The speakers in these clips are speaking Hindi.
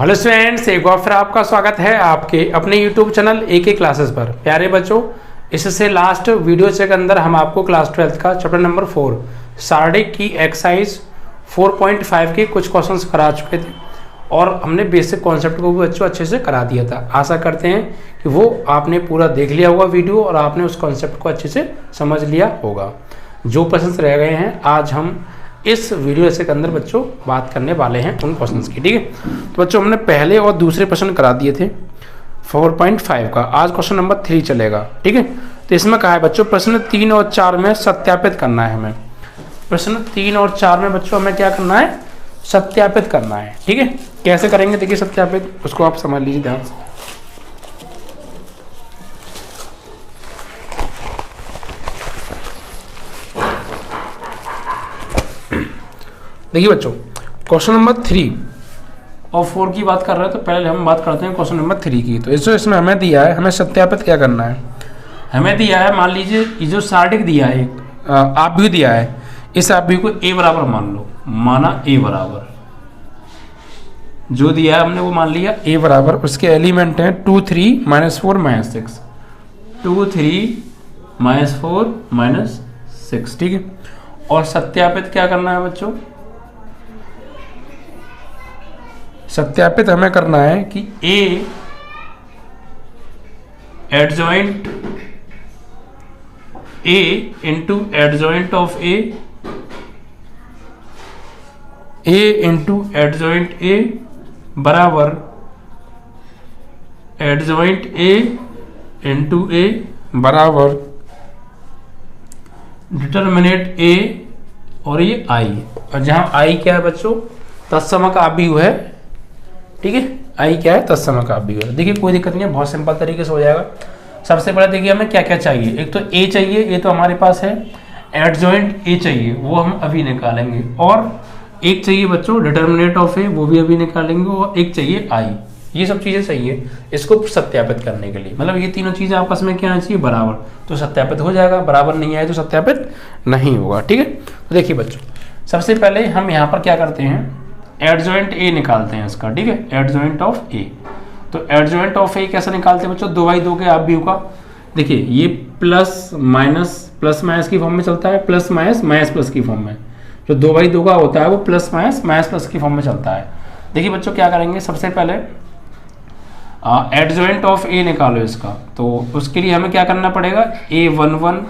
हेलो स्टूडेंट्स, एक बार फिर आपका स्वागत है आपके अपने यूट्यूब चैनल AK क्लासेस पर। प्यारे बच्चों, इससे लास्ट वीडियो के अंदर हम आपको क्लास 12 का चैप्टर नंबर 4 सार्डिक की एक्सरसाइज 4.5 के कुछ क्वेश्चंस करा चुके थे और हमने बेसिक कॉन्सेप्ट को भी बच्चों अच्छे से करा दिया था। आशा करते हैं कि वो आपने पूरा देख लिया होगा वीडियो और आपने उस कॉन्सेप्ट को अच्छे से समझ लिया होगा। जो प्रश्न रह गए हैं आज हम इस वीडियो के अंदर बच्चों बात करने वाले हैं उन क्वेश्चंस की। ठीक है, तो बच्चों हमने पहले और दूसरे प्रश्न करा दिए थे 4.5 का। आज क्वेश्चन नंबर 3 चलेगा। ठीक है, तो इसमें कहा है बच्चों प्रश्न 3 और 4 में सत्यापित करना है हमें। प्रश्न 3 और 4 में बच्चों हमें क्या करना है? सत्यापित करना है। ठीक है, कैसे करेंगे देखिए सत्यापित, उसको आप समझ लीजिए ध्यान से। देखिए बच्चों, क्वेश्चन नंबर 3 और 4 की बात कर रहे हैं, तो पहले हम बात करते हैं क्वेश्चन नंबर 3 की। तो इसमें हमें दिया है, हमें सत्यापित क्या करना है। हमें दिया है, मान लीजिए ये जो सार्डिक दिया है आप भी दिया है, इस आप भी को A बराबर मान लो, माना A बराबर जो दिया है हमने वो मान लिया A बराबर। उसके एलिमेंट हैं 2 3 -4 -6, 2 3 -4 -6। ठीक है, और सत्यापित क्या करना है बच्चों? सत्यापित हमें करना है कि A adjoint A into adjoint of A into adjoint A बराबर एडजॉइंट A इंटू A बराबर डिटर्मिनेट A और ये I, और जहां I क्या है बच्चों? तत्समक आव्यूह है। ठीक है, आई क्या है? तत्समक आव्यूह है। देखिए कोई दिक्कत नहीं है, बहुत सिंपल तरीके से हो जाएगा। सबसे पहले देखिए हमें क्या क्या चाहिए। एक तो ए चाहिए, ये तो हमारे पास है। एडजॉइंट ए चाहिए, वो हम अभी निकालेंगे। और एक चाहिए बच्चों डिटर्मिनेट ऑफ ए, वो भी अभी निकालेंगे। और एक चाहिए आई। ये सब चीजें चाहिए इसको सत्यापित करने के लिए। मतलब ये तीनों चीजें आपस में क्या आनी चाहिए? बराबर, तो सत्यापित हो जाएगा। बराबर नहीं आए तो सत्यापित नहीं होगा। ठीक है, तो देखिए बच्चों सबसे पहले हम यहाँ पर क्या करते हैं, एडजॉइंट ए निकालते हैं इसका। ठीक है, एडजॉइंट ऑफ ए। तो एडजॉइंट ऑफ ए कैसे निकालते हैं बच्चों? 2/2 के आव्यूह का। देखिए ये प्लस माइनस की फॉर्म में चलता है, प्लस माइनस प्लस की फॉर्म में। जो 2/2 का होता है वो प्लस माइनस प्लस की फॉर्म में चलता है। देखिए बच्चों क्या करेंगे, सबसे पहले एडजॉइंट ऑफ ए निकालो इसका। तो उसके लिए हमें क्या करना पड़ेगा? A11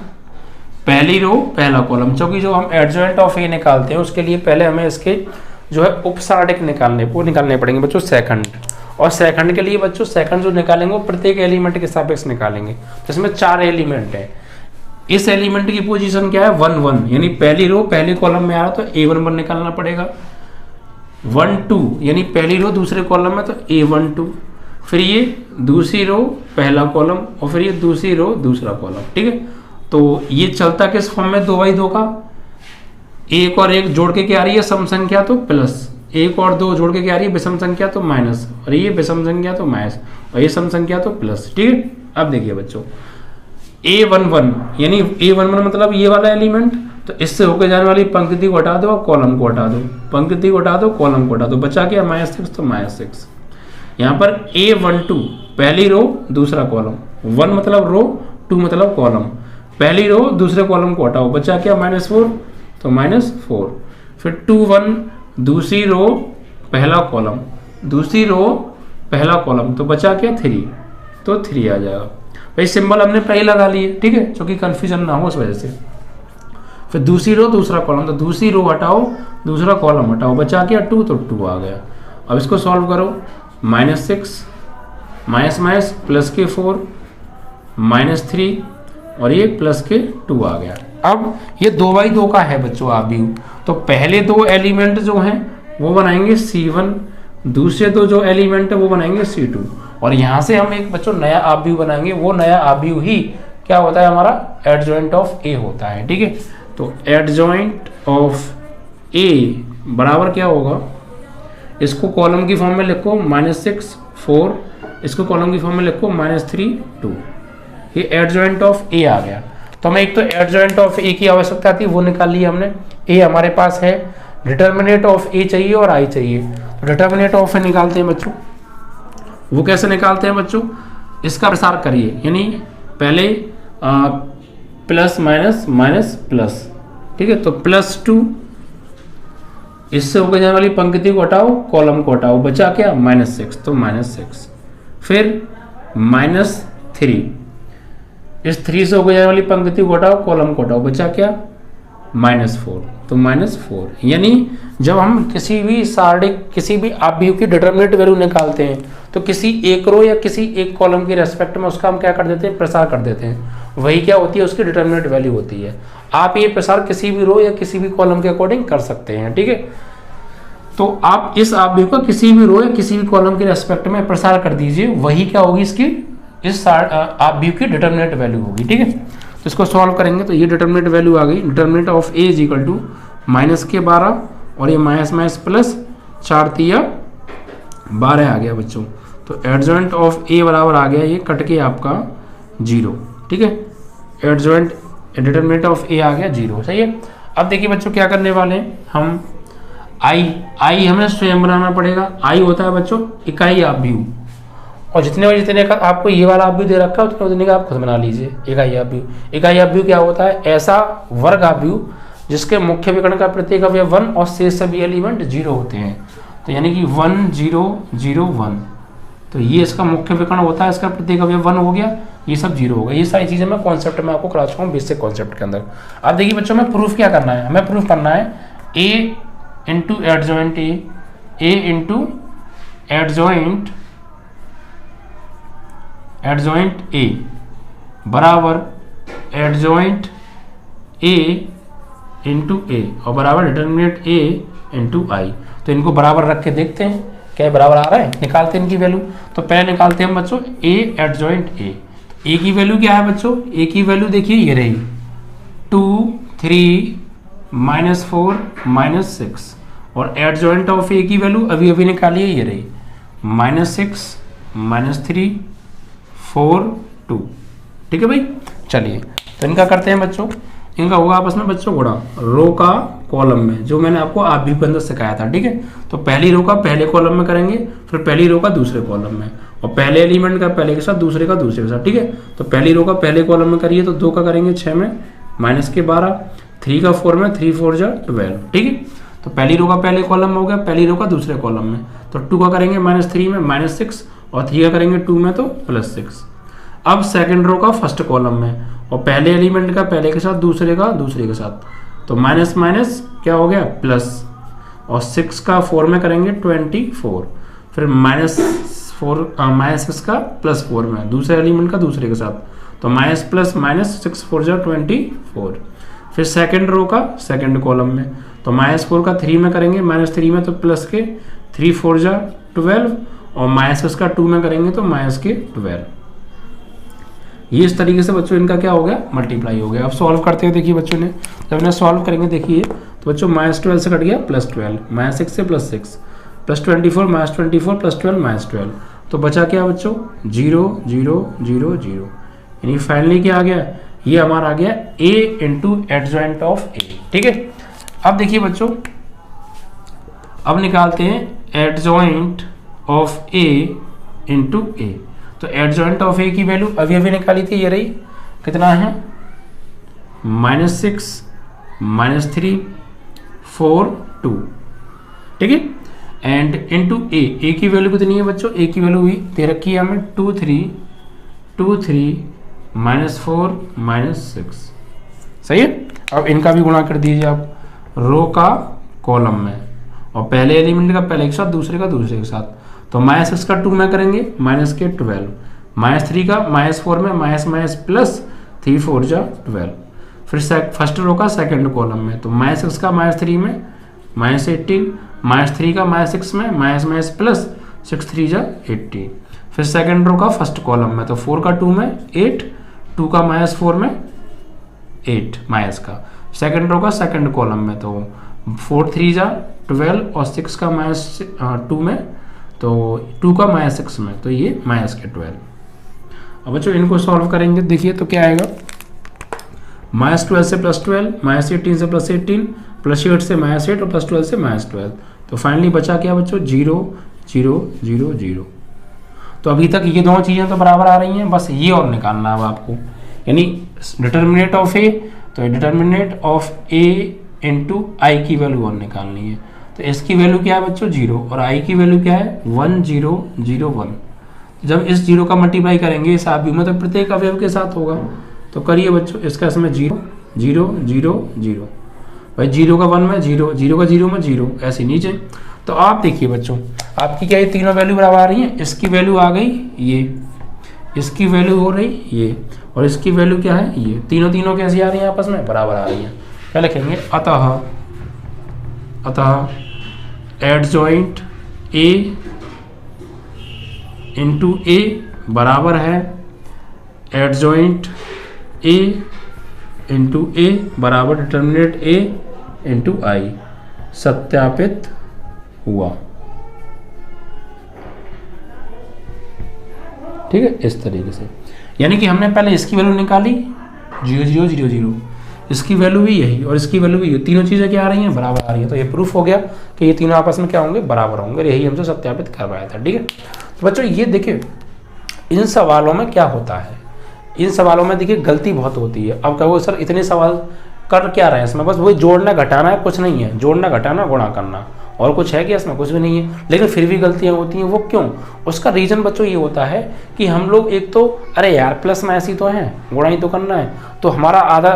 पहली रो पहला कॉलम, क्योंकि जो हम एडजॉइंट ऑफ ए निकालते हैं उसके लिए पहले हमें इसके जो है उपसार्डिक निकालने पड़ेंगे बच्चों, सेकंड। और सेकंड के लिए बच्चों सेकंड जो निकालेंगे वो प्रत्येक एलिमेंट के सापेक्ष निकालेंगे। तो इसमें 4 एलिमेंट है। इस एलिमेंट की पोजीशन क्या है? 1 1, यानी पहली रो पहले कॉलम में आ रहा तो A11 निकालना पड़ेगा। 1 2 यानी पहली रो दूसरे कॉलम में तो A12, फिर ये दूसरी रो पहला कॉलम और फिर ये दूसरी रो दूसरा कॉलम। ठीक है, तो ये चलता किस फॉर्म में? 2/2 का। एक और एक जोड़ के क्या आ रही है? सम संख्या तो प्लस, एक और दो जोड़ के क्या आ रही है? विषम संख्या तो माइनस, और ये विषम संख्या तो माइनस, और ये सम संख्या तो प्लस। ठीक है, अब देखिए बच्चों A11 यानी A11 मतलब ये वाला एलिमेंट, तो इससे होकर जाने वाली पंक्ति को हटा दो और कॉलम को हटा दो, पंक्ति को हटा दो कॉलम को हटा दो, बचा क्या? -6, तो -6। यहाँ पर A12 पहली रो दूसरा कॉलम, 1 मतलब रो, 2 मतलब कॉलम, पहली रो दूसरे कॉलम को हटाओ, बचा क्या? -4, तो -4। फिर 2 1 दूसरी रो पहला कॉलम, दूसरी रो पहला कॉलम, तो बचा क्या? 3, तो 3 आ जाएगा। भाई सिंबल हमने पहले लगा लिए, ठीक है, क्योंकि कंफ्यूजन ना हो उस वजह से। फिर दूसरी रो दूसरा कॉलम, तो दूसरी रो हटाओ दूसरा कॉलम हटाओ, बचा क्या? 2, तो 2 आ गया। अब इसको सॉल्व करो, -6 माइनस प्लस के 4 -3 और ये प्लस के 2 आ गया। अब ये 2/2 का है बच्चों आव्यूह, तो पहले 2 एलिमेंट जो हैं वो बनाएंगे C1, दूसरे 2 जो एलिमेंट है वो बनाएंगे C2, और यहाँ से हम एक बच्चों नया आव्यूह बनाएंगे। वो नया आव्यूह ही क्या होता है? हमारा एडजॉइंट ऑफ ए होता है। ठीक है, तो एडजॉइंट ऑफ ए बराबर क्या होगा? इसको कॉलम की फॉर्म में लिखो -6 4, इसको कॉलम की फॉर्म में लिखो -3 2। ये एडजॉइंट ऑफ ए आ गया। तो हमें एक तो एडजॉइंट ऑफ ए की आवश्यकता थी, वो निकाल ली हमने। ए हमारे पास है, डिटर्मिनेट ऑफ ए चाहिए और आई चाहिए। डिटर्मिनेंट ऑफ ए निकालते हैं बच्चों, वो कैसे निकालते हैं बच्चों, इसका प्रसार करिए, यानी पहले प्लस माइनस माइनस प्लस, ठीक है। तो +2, इससे होकर जाने वाली पंक्ति को हटाओ, कॉलम को हटाओ, बचा क्या -6, तो -6। फिर -3, इस 3 से होकर जाने वाली पंक्ति को हटाओ, कॉलम को हटाओ, बचा क्या -4, तो -4। यानी जब हम किसी भी सारणिक किसी भी आव्यूह की डिटरमिनेंट वैल्यू निकालते हैं तो किसी एक रो या किसी एक कॉलम के रेस्पेक्ट में उसका हम क्या कर देते हैं, प्रसार कर देते हैं, वही क्या होती है, उसकी डिटरमिनेंट वैल्यू होती है। आप ये प्रसार किसी भी रो या किसी भी कॉलम के अकॉर्डिंग कर सकते हैं, ठीक है। तो आप इस आव्यूह का किसी भी रो या किसी भी कॉलम के रेस्पेक्ट में प्रसार कर दीजिए, वही क्या होगी, इसकी इस आव्यूह की डिटरमिनेंट वैल्यू होगी, ठीक है। तो इसको सॉल्व करेंगे तो ये डिटरमिनेंट वैल्यू आ गई, determinant of A is equal to -12 और ये माइनस माइनस प्लस 4 तिया 12 आ गया बच्चों। तो एडजॉइंट ऑफ ए बराबर आ गया ये कट के आपका 0, ठीक है। एडजॉइंट डिटरमिनेंट ऑफ ए आ गया 0, सही है। अब देखिए बच्चों क्या करने वाले हैं हम, आई हमें स्वयं बनाना पड़ेगा। आई होता है बच्चों इकाई आव्यूह, और जितने का आपको ये वाला आव्यूह दे रखा है उतने का आप खुद बना लीजिए। इकाई आव्यूह, इकाई आव्यूह क्या होता है, ऐसा वर्ग आव्यूह जिसके मुख्य विकर्ण का प्रत्येक अवयव 1 और शेष सभी एलिमेंट 0 होते हैं। तो यानी कि 1 0 0 1, तो ये इसका मुख्य विकर्ण होता है, इसका प्रत्येक अवयव 1 हो गया, ये सब 0 हो गया। ये सारी चीजें मैं कॉन्सेप्ट में आपको करा चुका हूँ बेसिक कॉन्सेप्ट के अंदर। अब देखिए बच्चों में प्रूफ क्या करना है, हमें प्रूफ करना है A into adjoint A into adjoint A बराबर एडजॉइंट ए इंटू ए और बराबर डिटरमिनेंट ए इंटू आई। तो इनको बराबर रख के देखते हैं क्या बराबर आ रहा है, निकालते हैं इनकी वैल्यू। तो पहले निकालते हैं बच्चों ए एडजॉइंट ए। ए की वैल्यू क्या है बच्चों, ए की वैल्यू देखिए ये रही 2 3 -4 -6, और एडजॉइंट ऑफ ए की वैल्यू अभी अभी निकाली है, ये रही -6 -3 4 2, ठीक है भाई। चलिए तो इनका करते हैं बच्चों, इनका होगा आपस में बच्चों गुणा रो का कॉलम में, जो मैंने आपको आव्यूह के अंदर सिखाया था, ठीक है। तो पहली रो का पहले कॉलम में करेंगे, फिर पहली रो का दूसरे कॉलम में, और पहले एलिमेंट का पहले के साथ, दूसरे का दूसरे के साथ, ठीक है। तो पहली रो का पहले कॉलम में करिए तो 2 का करेंगे 6 में -12, 3 का 4 में 3 4 जा 12, ठीक है। तो पहली रो का पहले कॉलम में हो गया, पहली रो का दूसरे कॉलम में, तो 2 का करेंगे -3 में -6 और 3 का करेंगे 2 में तो +6। अब सेकंड रो का फर्स्ट कॉलम में, और पहले एलिमेंट का पहले के साथ, दूसरे का दूसरे के साथ, तो माइनस माइनस क्या हो गया प्लस, और 6 का 4 में करेंगे 24, फिर -6 का +4 में दूसरे एलिमेंट का दूसरे के साथ, तो माइनस प्लस माइनस 6 4 जा 24। फिर सेकंड रो का सेकंड कॉलम में, तो -4 का 3 में करेंगे, -3 में तो प्लस के 3 4 जा 12, और -6 का 2 में करेंगे तो -12। ये इस तरीके से बच्चों इनका क्या हो गया, मल्टीप्लाई हो गया। अब सॉल्व करते हैं, देखिए बच्चों ने जब इन्हें सॉल्व करेंगे देखिए तो बच्चों -12 से कट गया +12, -6 से +6, +24 -24 +12 -12, तो बचा क्या बच्चों 0 0 0 0। यानी फाइनली क्या आ गया, ये हमारा आ गया a इंटू एडजॉइंट ऑफ ए, ठीक है। अब देखिए बच्चों, अब निकालते हैं एडजॉइंट ऑफ a इंटू ए। तो एडजॉइंट ऑफ ए की वैल्यू अभी अभी निकाली थी, ये रही कितना है -6 -3 4 2, ठीक है। एंड इनटू ए की वैल्यू कितनी है बच्चों, ए की वैल्यू भी दे रखी है हमें 2 3 -4 -6, सही है। अब इनका भी गुणा कर दीजिए आप रो का कॉलम में, और पहले एलिमेंट का पहले के साथ, दूसरे का दूसरे के साथ, तो -6 का 2 में करेंगे -12, -3 का -4 में माइनस प्लस 3 4 जा 12। फिर फर्स्ट रो का सेकंड कॉलम में, तो -6 का -3 में -18, -3 का -6 में माइनस प्लस 6 3 जा 18। फिर सेकंड रो का फर्स्ट कॉलम में, तो 4 का 2 में 8, 2 का -4 में 8 माइनस का, सेकंड रो का सेकंड कॉलम में, तो 4 3 जा 12, और 6 का -2 में, तो 2 का -6 में, तो ये -12। अब बच्चों इनको सॉल्व करेंगे, देखिए तो क्या आएगा, -12 से +12, -18 से +18, +8 से -8 और +12 से -12, तो फाइनली बचा क्या बच्चों, 0 0 0 0। तो अभी तक ये दोनों चीज़ें तो बराबर आ रही हैं, बस ये और निकालना है आपको, यानी डिटर्मिनेट ऑफ ए, तो डिटर्मिनेट ऑफ ए इंटू आई की वैल्यू और निकालनी है। तो इसकी वैल्यू क्या है बच्चों 0 और आई की वैल्यू क्या है 1 0 0 1। जब इस 0 का मल्टीप्लाई करेंगे इस आव्यूह में तो प्रत्येक अवयव के साथ होगा। तो करिए बच्चों, इसका इसमें 0 0 0 0, भाई 0 का 1 में 0, 0 का 0 में 0, ऐसे नीचे। तो आप देखिए बच्चों, आपकी क्या ये तीनों वैल्यू बराबर आ रही है, इसकी वैल्यू आ गई ये, इसकी वैल्यू हो रही ये, और इसकी वैल्यू क्या है ये, तीनों कैसी आ रही है आपस में बराबर आ रही है। क्या लिखेंगे, अतः एडजॉइंट ए इंटू ए बराबर है एडजॉइंट ए इंटू ए बराबर डिटर्मिनेट ए इंटू आई। सत्यापित हुआ। ठीक है, इस तरीके से, यानी कि हमने पहले इसकी वैल्यू निकाली 0 0 0 0, इसकी वैल्यू भी यही और इसकी वैल्यू भी यही, तीनों चीज़ें क्या आ रही हैं बराबर आ रही हैं। तो ये प्रूफ हो गया कि ये तीनों आपस में क्या होंगे बराबर होंगे, यही हमसे सत्यापित करवाया था। ठीक है, तो बच्चों ये देखिए इन सवालों में क्या होता है, इन सवालों में देखिए गलती बहुत होती है। अब कहो सर इतने सवाल कर क्या रहे हैं इसमें, बस वही जोड़ना घटाना है, कुछ नहीं है, जोड़ना घटाना गुणा करना, और कुछ है कि इसमें कुछ भी नहीं है। लेकिन फिर भी गलतियां होती हैं, वो क्यों, उसका रीजन बच्चों ये होता है कि हम लोग एक तो अरे यार प्लस में ऐसी तो है, गुणा ही तो करना है, तो हमारा आधा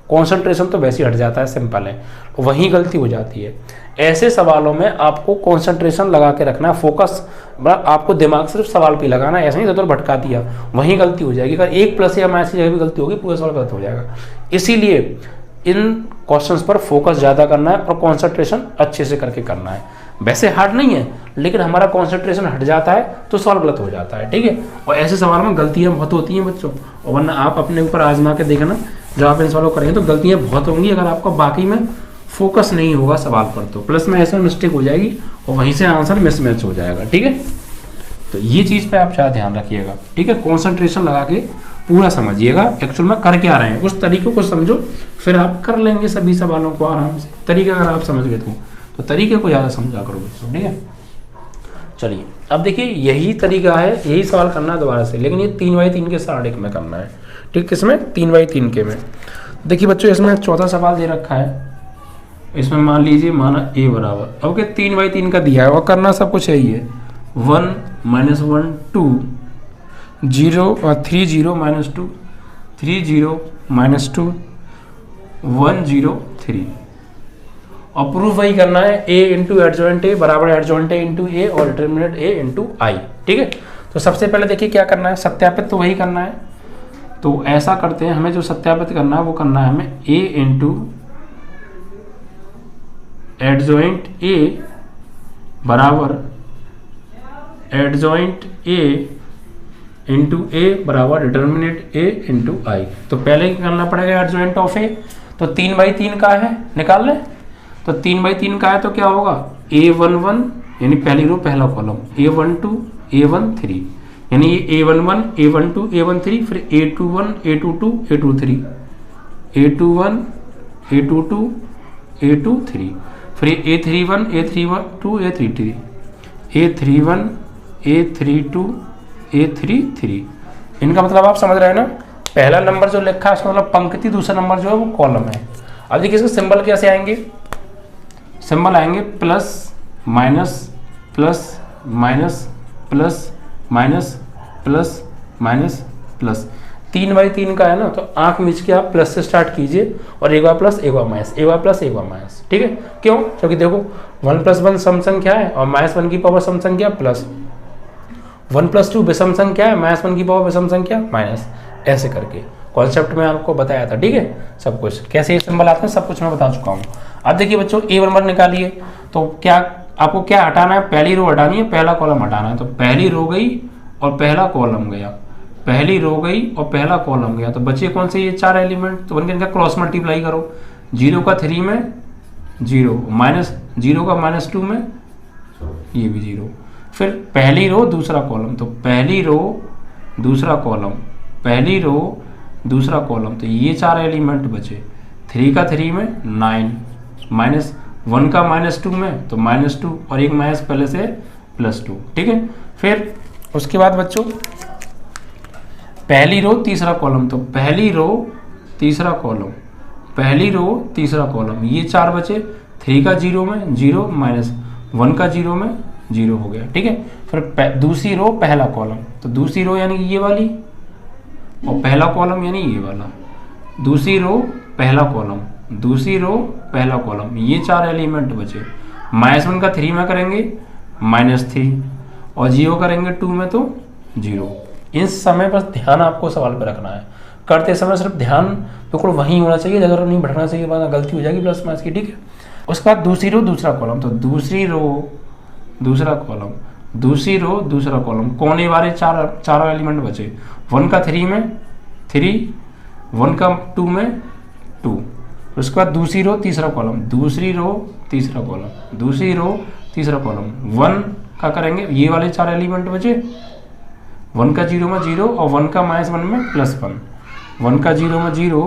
कॉन्सेंट्रेशन तो वैसे ही हट जाता है, सिंपल है, वहीं गलती हो जाती है। ऐसे सवालों में आपको कॉन्सेंट्रेशन लगा के रखना, फोकस, आपको दिमाग सिर्फ सवाल पे लगाना, ऐसा नहीं इधर भटका दिया, वहीं गलती हो जाएगी। अगर एक प्लस या माइनस की जगह भी गलती होगी पूरा सवाल गलत हो जाएगा। इसीलिए इन क्वेश्चंस पर फोकस ज़्यादा करना है और कॉन्सेंट्रेशन अच्छे से करके करना है। वैसे हार्ड नहीं है, लेकिन हमारा कॉन्सेंट्रेशन हट जाता है तो सवाल गलत हो जाता है। ठीक है, और ऐसे सवाल में गलतियाँ बहुत होती हैं बच्चों, और वरना आप अपने ऊपर आजमा के देखना, जब आप इन सवालों करेंगे तो गलतियाँ बहुत होंगी अगर आपको बाकी में फोकस नहीं होगा सवाल पर, तो प्लस में ऐसे मिस्टेक हो जाएगी और वहीं से आंसर मिसमैच हो जाएगा। ठीक है, तो ये चीज़ पे आप ज़्यादा ध्यान रखिएगा। ठीक है, कॉन्सेंट्रेशन लगा के पूरा समझिएगा एक्चुअल में कर क्या रहे हैं, उस तरीके को समझो, फिर आप कर लेंगे सभी सवालों को आराम से। तरीका अगर आप समझ गए तो तरीके को ज़्यादा समझा करो बच्चों। ठीक है, चलिए अब देखिए यही तरीका है, यही सवाल करना है दोबारा से, लेकिन ये 3x3 के साथ में करना है। ठीक, किसमें 3x3 के में। देखिए बच्चों इसमें चौथा सवाल दे रखा है, इसमें मान लीजिए माना a बराबर, ओके 3x3 का दिया है और करना सब कुछ यही है, 1 -1 2 0 और 3 0 -2 3 0 -2 1 0 3, और प्रूफ वही करना है a इंटू एडजॉइंट ए बराबर एडजॉइंट ए इंटू ए और डिटर्मिनेंट a इंटू आई। ठीक है, तो सबसे पहले देखिए क्या करना है, सत्यापित तो वही करना है। तो ऐसा करते हैं, हमें जो सत्यापित करना है वो करना है हमें a इंटू एडजॉइंट a बराबर एडजॉइंट a इंटू ए बराबर डिटर्मिनेंट ए इंटू आई। तो पहले करना पड़ेगा एडजॉइंट ऑफ ए, तो 3x3 का है निकाल लें, तो 3x3 का है तो क्या होगा a11 यानी पहली रो पहला कॉलम, a12 a13 यानी a11 a12 a13, फिर a21 a22 a23 a21 a22 a23, फिर a31 a32 a33 a31 a32 a33। इनका मतलब आप समझ रहे हैं ना, पहला नंबर जो लिखा है उसका मतलब पंक्ति, दूसरा नंबर जो है वो कॉलम है। अब देखिए इसके सिंबल कैसे आएंगे, सिंबल आएंगे plus minus plus minus plus minus plus minus plus. 3x3 का है ना, तो आंख मीच के आप प्लस से स्टार्ट कीजिए और एक बार प्लस एक बार माइनस, एक बार प्लस एक बार माइनस। ठीक है, क्यों, क्योंकि देखो 1 + 1 सम संख्या है और -1 की पावर सम संख्या प्लस, 1 + 2 विषम संख्या है, -1 की पावर विषम संख्या माइनस, ऐसे करके कॉन्सेप्ट में आपको बताया था। ठीक है, सब कुछ कैसे ये सिंबल आते हैं सब कुछ मैं बता चुका हूँ। अब देखिए बच्चों a नंबर निकालिए, तो क्या आपको क्या हटाना है, पहली रो हटानी है, पहला कॉलम हटाना है। तो पहली रो गई और पहला कॉलम गया, पहली रो गई और पहला कॉलम गया, तो बचे कौन से ये 4 एलिमेंट, तो इनका क्रॉस मल्टीप्लाई करो, 0 का 3 में 0 -0 का -2 में ये भी 0, फिर पहली रो दूसरा कॉलम, तो पहली रो दूसरा कॉलम पहली रो दूसरा कॉलम, तो ये 4 एलिमेंट बचे, 3 का 3 में 9 1 का -2 में तो -2 और एक माइनस पहले से +2, ठीक है। फिर उसके बाद बच्चों पहली रो तीसरा कॉलम, तो पहली रो तीसरा कॉलम, पहली रो तीसरा कॉलम, ये 4 बचे, 3 का 0 में 0 माइनस 1 का 0 में 0 हो गया, ठीक है। फिर दूसरी रो पहला कॉलम, तो दूसरी रो यानी ये वाली और पहला कॉलम यानी ये वाला, दूसरी रो पहला कॉलम, दूसरी रो पहला कॉलम, ये 4 एलिमेंट बचे। -1 का 3 में करेंगे -3 और 0 करेंगे 2 में तो 0। इस समय बस ध्यान आपको सवाल पे रखना है, करते समय सिर्फ ध्यान बिल्कुल वहीं होना चाहिए, जगह नहीं भटकना चाहिए, वरना गलती हो जाएगी प्लस माइनस की, ठीक है। उसके बाद दूसरी रो दूसरा कॉलम, तो दूसरी रो दूसरा कॉलम, दूसरी रो दूसरा कॉलम, कोने वाले चारों एलिमेंट बचे। 1 का 3 में 3, 1 का 2 में 2। उसके बाद दूसरी रो तीसरा कॉलम, दूसरी रो तीसरा कॉलम, दूसरी रो तीसरा कॉलम, 1 का करेंगे, ये वाले 4 एलिमेंट बचे, 1 का 0 में 0 और 1 का -1 में +1, 1 का 0 में 0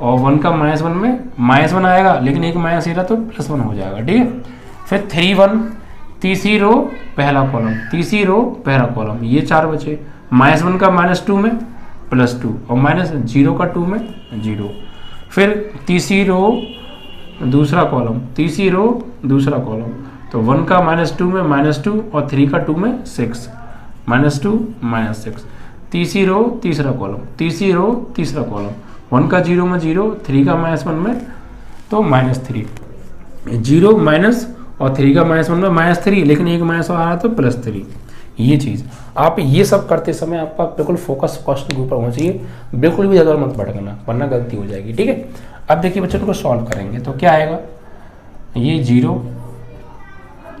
और 1 का -1 में -1 आएगा, लेकिन एक माइनस ये रहा तो +1 हो जाएगा, ठीक है। फिर 3 1, तीसरी रो पहला कॉलम, तीसरी रो पहला कॉलम, ये 4 बचे, -1 का -2 में +2 और -0 का 2 में 0। फिर तीसरी रो दूसरा कॉलम, तीसरी रो दूसरा कॉलम, तो 1 का -2 में -2 और 3 का 2 में 6, -2 -6। तीसरी रो तीसरा कॉलम, तीसरी रो तीसरा कॉलम, 1 का 0 में 0, 3 का -1 में तो -3, 0 माइनस और 3 का -1 में -3, लेकिन एक माइनस आ रहा है तो +3। ये चीज़ आप ये सब करते समय आपका बिल्कुल फोकस क्वेश्चन के ऊपर होना चाहिए, बिल्कुल भी ज़्यादा मत भटकना वरना गलती हो जाएगी, ठीक है। अब देखिए बच्चों को सॉल्व करेंगे तो क्या आएगा, ये 0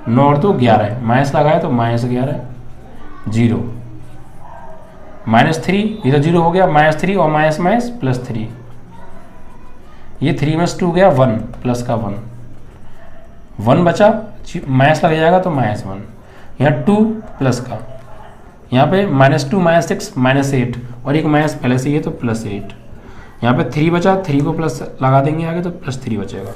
9 और 2 11 है, माइनस लगाया तो -11, 0 -3, ये तो 0 हो गया, -3 और माइनस +3, ये 3 में 2 गया 1 प्लस का 1, 1 बचा, माइनस लग जाएगा तो -1, यहाँ 2 प्लस का, यहाँ पे -2 -6 -8 और एक माइनस पहले से ये तो +8, यहाँ पे 3 बचा, 3 को प्लस लगा देंगे आगे तो +3 बचेगा।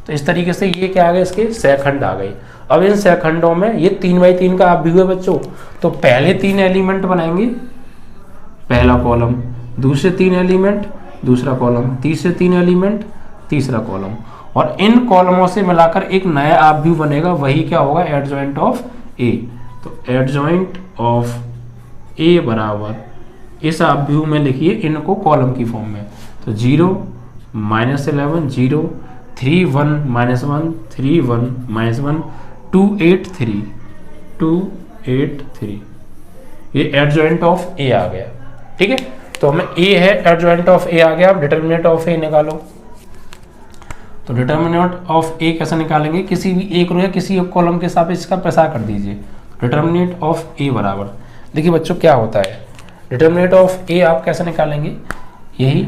तो इस तरीके से ये क्या आ गए, इसके सहखंड आ गए। अब इन सहखंडों में ये 3x3 का आप भी हुए बच्चों, तो पहले 3 एलिमेंट बनाएंगे पहला कॉलम, दूसरे 3 एलिमेंट दूसरा कॉलम, तीसरे 3 एलिमेंट तीसरा कॉलम, और इन कॉलमों से मिलाकर एक नया आप व्यू बनेगा, वही क्या होगा, एडजॉइंट ऑफ ए। तो एडजॉइंट ऑफ ए बराबर इस आप व्यू में लिखिए इनको कॉलम की फॉर्म में, तो 0 -11 0 3 1 -1 3 1 -1 2 8 3 2 8 3, ये एडजॉइंट ऑफ ए आ गया, ठीक है। तो हमें ए है, एडजॉइंट ऑफ ए आ गया। अब डिटर्मिनेंट ऑफ ए निकालो, तो डिटर्मिनेंट ऑफ ए कैसे निकालेंगे, किसी भी एक रो या किसी एक कॉलम के साथ इसका प्रसार कर दीजिए। डिटर्मिनेंट ऑफ ए बराबर, देखिए बच्चों क्या होता है, डिटर्मिनेंट ऑफ ए आप कैसे निकालेंगे, यही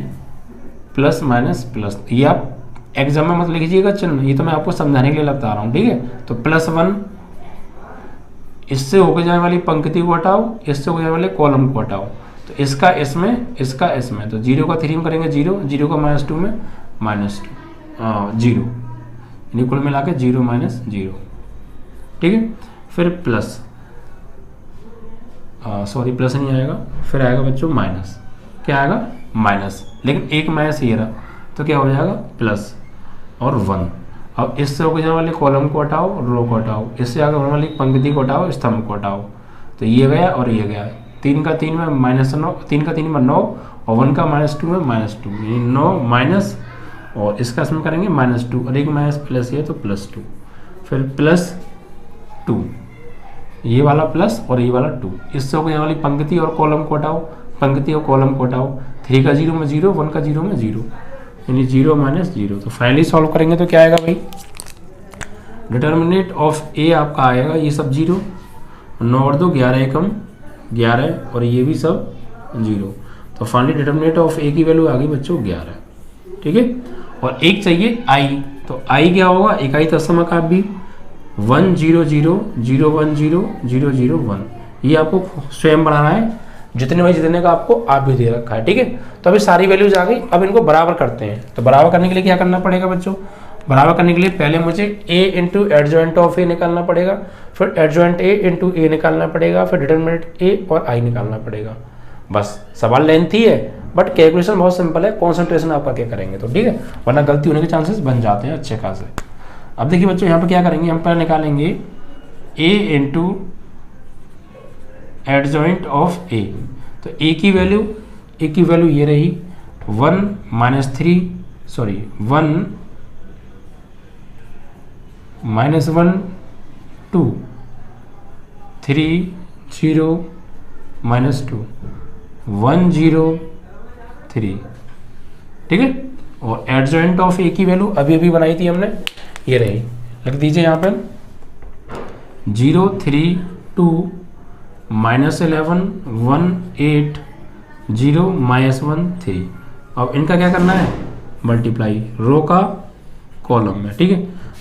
प्लस माइनस प्लस, ये आप एग्जाम में मत लिखिएगा चिन्ह, ये तो मैं आपको समझाने के लिए बता रहा हूँ, ठीक है। तो +1, इससे होकर जाने वाली पंक्ति को हटाओ, इससे होकर जाने वाले कॉलम को हटाओ, तो इसका इसमें, इसका इसमें, तो 0 का 3 में करेंगे 0, 0 का -2 में -2 0, यानी कुल मिला के 0 -0, ठीक है। फिर प्लस, सॉरी प्लस नहीं आएगा, फिर आएगा बच्चों माइनस, क्या आएगा माइनस, लेकिन एक माइनस ये रहा तो क्या हो जाएगा प्लस और 1। अब इससे होकर जाने वाले कॉलम को हटाओ, रो को हटाओ, इससे आगे होने वाली पंक्ति को हटाओ, स्तंभ को हटाओ, तो ये गया और ये गया, 3 का 3 में -9, 3 का 3 में 9 और 1 का -2 में -2, ये 9 माइनस और इसका इसमें करेंगे -2 और एक माइनस प्लस ये तो +2, फिर +2, ये वाला प्लस और ये वाला 2, इससे होकर जाने वाली पंक्ति और कॉलम को हटाओ, पंक्ति और कॉलम को हटाओ, 3 का 0 में 0, 1 का 0 में 0, यानी 0 -0। तो फाइनली सॉल्व करेंगे तो क्या आएगा भाई, डिटर्मिनेंट ऑफ ए आपका आएगा ये सब 0, 9 और 2 11 एकम 11 और ये भी सब 0, तो फाइनली डिटर्मिनेंट ऑफ ए की वैल्यू आ गई बच्चों 11, ठीक है। और एक चाहिए आई, तो आई क्या होगा, इकाई तत्समक आप भी 1 0 0 0 1 0 0 0 1, ये आपको स्वयं बनाना है, जितने भाई जितने का आपको आप भी दे रखा है, ठीक है। तो अभी सारी वैल्यूज आ गई, अब इनको बराबर करते हैं। तो बराबर करने के लिए क्या करना पड़ेगा बच्चों, बराबर करने के लिए पहले मुझे a इंटू एडजॉइंट ऑफ ए निकालना पड़ेगा, फिर एडजॉइंट a इंटू ए निकालना पड़ेगा, फिर डिटरमिनेंट a और i निकालना पड़ेगा। बस सवाल लेंथी है बट कैलकुलेशन बहुत सिंपल है, कॉन्सेंट्रेशन आप करके करेंगे तो ठीक है, वरना गलती होने के चांसेस बन जाते हैं अच्छे खासे। अब देखिए बच्चों यहाँ पे क्या करेंगे, हम पहले निकालेंगे a into adjoint of a। तो a की वैल्यू ये रही 1 -1 2 3 0 -2 1 0 3, ठीक है। और एडजॉइंट ऑफ ए की वैल्यू अभी बनाई थी हमने, ये रही, लिख दीजिए यहाँ पे 0 3 2 -11 1 8 0 -1 3। अब इनका क्या करना है, मल्टीप्लाई रो का कॉलम में, ठीक है,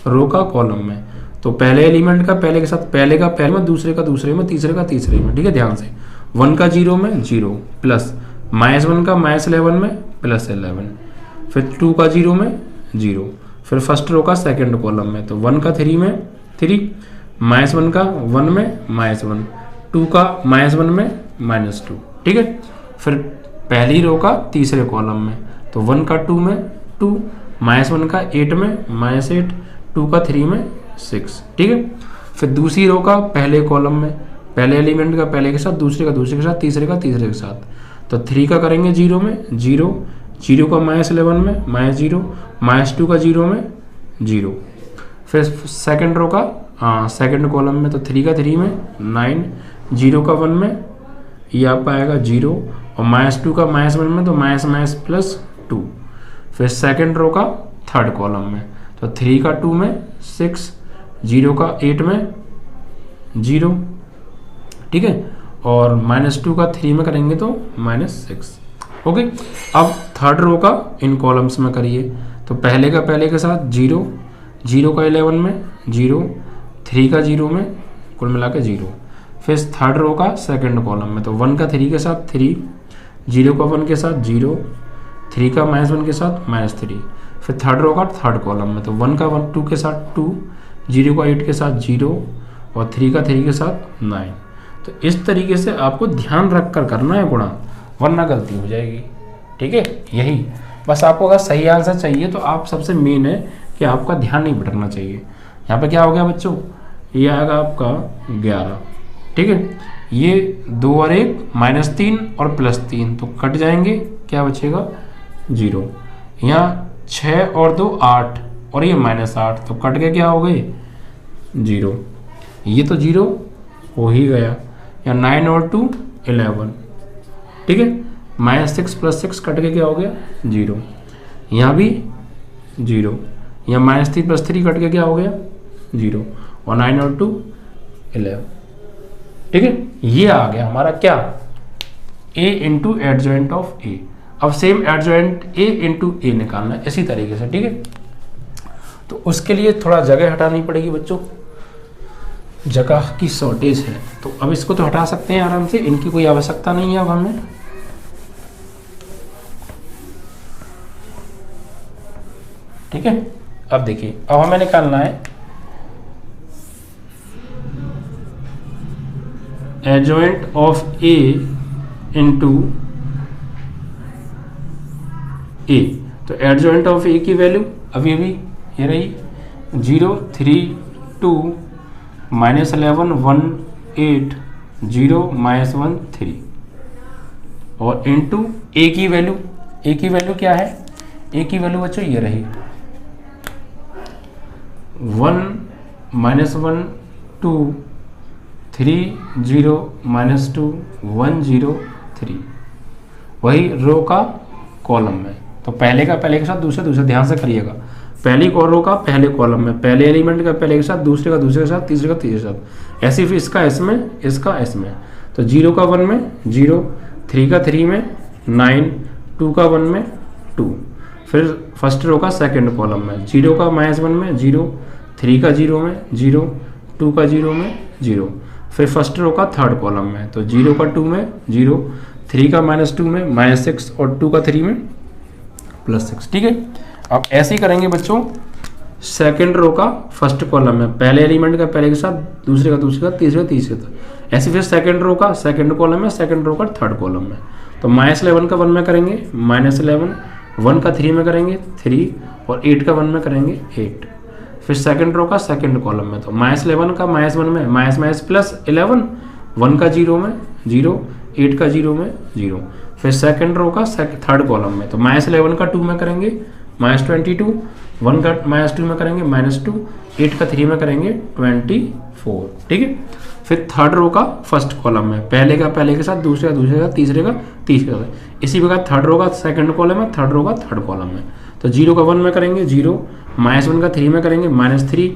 रो का कॉलम में। तो पहले एलिमेंट का पहले के साथ पहले का पहले में, दूसरे का दूसरे में, तीसरे का तीसरे में, ठीक है, ध्यान से। 1 का 0 में 0 प्लस -1 का -11 में +11, फिर 2 का 0 में 0, फिर फर्स्ट रो का सेकंड कॉलम में। तो 1 का 3 में 3, -1 का 1 में -1, 2 का -1 में -2, ठीक है। फिर पहली रो का तीसरे कॉलम में, तो 1 का 2 में 2, -1 का 8 में -8, 2 का 3 में 6, ठीक है। फिर दूसरी रो का पहले कॉलम में, पहले एलिमेंट का पहले के साथ, दूसरे का दूसरे के साथ, तीसरे का तीसरे के साथ। तो 3 का करेंगे 0 में 0, 0 का -11 में -0, -2 का 0 में 0। फिर सेकंड रो का सेकंड कॉलम में, तो 3 का 3 में 9, 0 का 1 में ये आप आएगा 0, और -2 का -1 में तो -+2। फिर सेकंड रो का थर्ड कॉलम में, तो 3 का 2 में 6, 0 का 8 में 0, ठीक है, और -2 का 3 में करेंगे तो -6, ओके। अब थर्ड रो का इन कॉलम्स में करिए, तो पहले का पहले के साथ 0, 0 का 11 में 0, 3 का 0 में, कुल मिला के 0। फिर थर्ड रो का सेकंड कॉलम में, तो 1 का 3 के साथ 3, 0 का 1 के साथ 0, 3 का -1 के साथ -3। फिर थर्ड रो का थर्ड कॉलम में, तो 1 का 2 के साथ 2, 0 का 8 के साथ 0, और 3 का 3 के साथ 9। तो इस तरीके से आपको ध्यान रख कर करना है गुणा, वरना गलती हो जाएगी, ठीक है। यही बस आपको अगर सही आंसर चाहिए तो आप सबसे मेन है कि आपका ध्यान नहीं भटकना चाहिए। यहाँ पे क्या हो गया बच्चों, ये आएगा आपका 11, ठीक है। ये 2 और 1 -3 और +3 तो कट जाएंगे, क्या बचेगा 0। यहाँ 6 और 2 8 और ये -8 तो कट के क्या हो गए 0, ये तो 0 हो ही गया। या 9 और 2 11, ठीक है, -6 + 6 कट के क्या हो गया 0, यहाँ भी 0, यहाँ -3 + 3 कट के क्या हो गया 0, और 9 और 2 11, ठीक है। ये आ गया हमारा क्या, a into adjoint of a। अब same adjoint a into a निकालना है इसी तरीके से, ठीक है। तो उसके लिए थोड़ा जगह हटानी पड़ेगी बच्चों, जगह की शॉर्टेज है। तो अब इसको तो हटा सकते हैं आराम से, इनकी कोई आवश्यकता नहीं है अब हमें। ठीक है, अब देखिए, अब हमें निकालना है adjoint of a into a। तो एडजॉइंट ऑफ a की वैल्यू अभी ये रही 0 3 2 -11 1 8 0 -1 3, और इंटू a की वैल्यू क्या है, a की वैल्यू बच्चों ये रही 1 -1 2 3 0 -2 1 0 3, वही रो का कॉलम में। तो पहले का पहले के साथ दूसरे ध्यान से करिएगा, पहली रो का पहले कॉलम में, पहले एलिमेंट का पहले के साथ, दूसरे का दूसरे के साथ, तीसरे का तीसरे के साथ, ऐसे फिर इसका इसमें, इसका इसमें। तो 0 का 1 में 0, 3 का 3 में 9, 2 का 1 में 2, फिर फर्स्ट रो का सेकंड कॉलम में 0 का -1 में 0, 3 का 0 में 0, 2 का 0 में 0, फिर फर्स्ट रो का थर्ड कॉलम में, तो 0 का 2 में 0, 3 का -2 में -6, और 2 का 3 में +6, ठीक है। अब ऐसे ही करेंगे बच्चों सेकंड रो का फर्स्ट कॉलम है, पहले एलिमेंट का पहले के साथ, दूसरे का दूसरे का, तीसरे तीसरे तक। ऐसे फिर सेकंड रो का सेकंड कॉलम है, सेकंड रो का थर्ड कॉलम है। तो -11 का 1 में करेंगे -11, 1 का 3 में करेंगे 3, और 8 का 1 में करेंगे 8। फिर सेकंड रो का सेकंड कॉलम में, तो -11 का -1 में माइनस प्लस 11, 1 का 0 में 0, 8 का 0 में 0। फिर सेकंड रो का थर्ड कॉलम में, तो -11 का 2 में करेंगे -22, 1 का -2 में करेंगे -2, 8 का 3 में करेंगे 24। ठीक है। फिर थर्ड रो का फर्स्ट कॉलम में, पहले का पहले के साथ, दूसरे का दूसरे का, तीसरे का तीसरे का। इसी प्रकार थर्ड रो का सेकंड कॉलम है, थर्ड रो का थर्ड कॉलम है। तो 0 का 1 में करेंगे 0, -1 का 3 में करेंगे -3,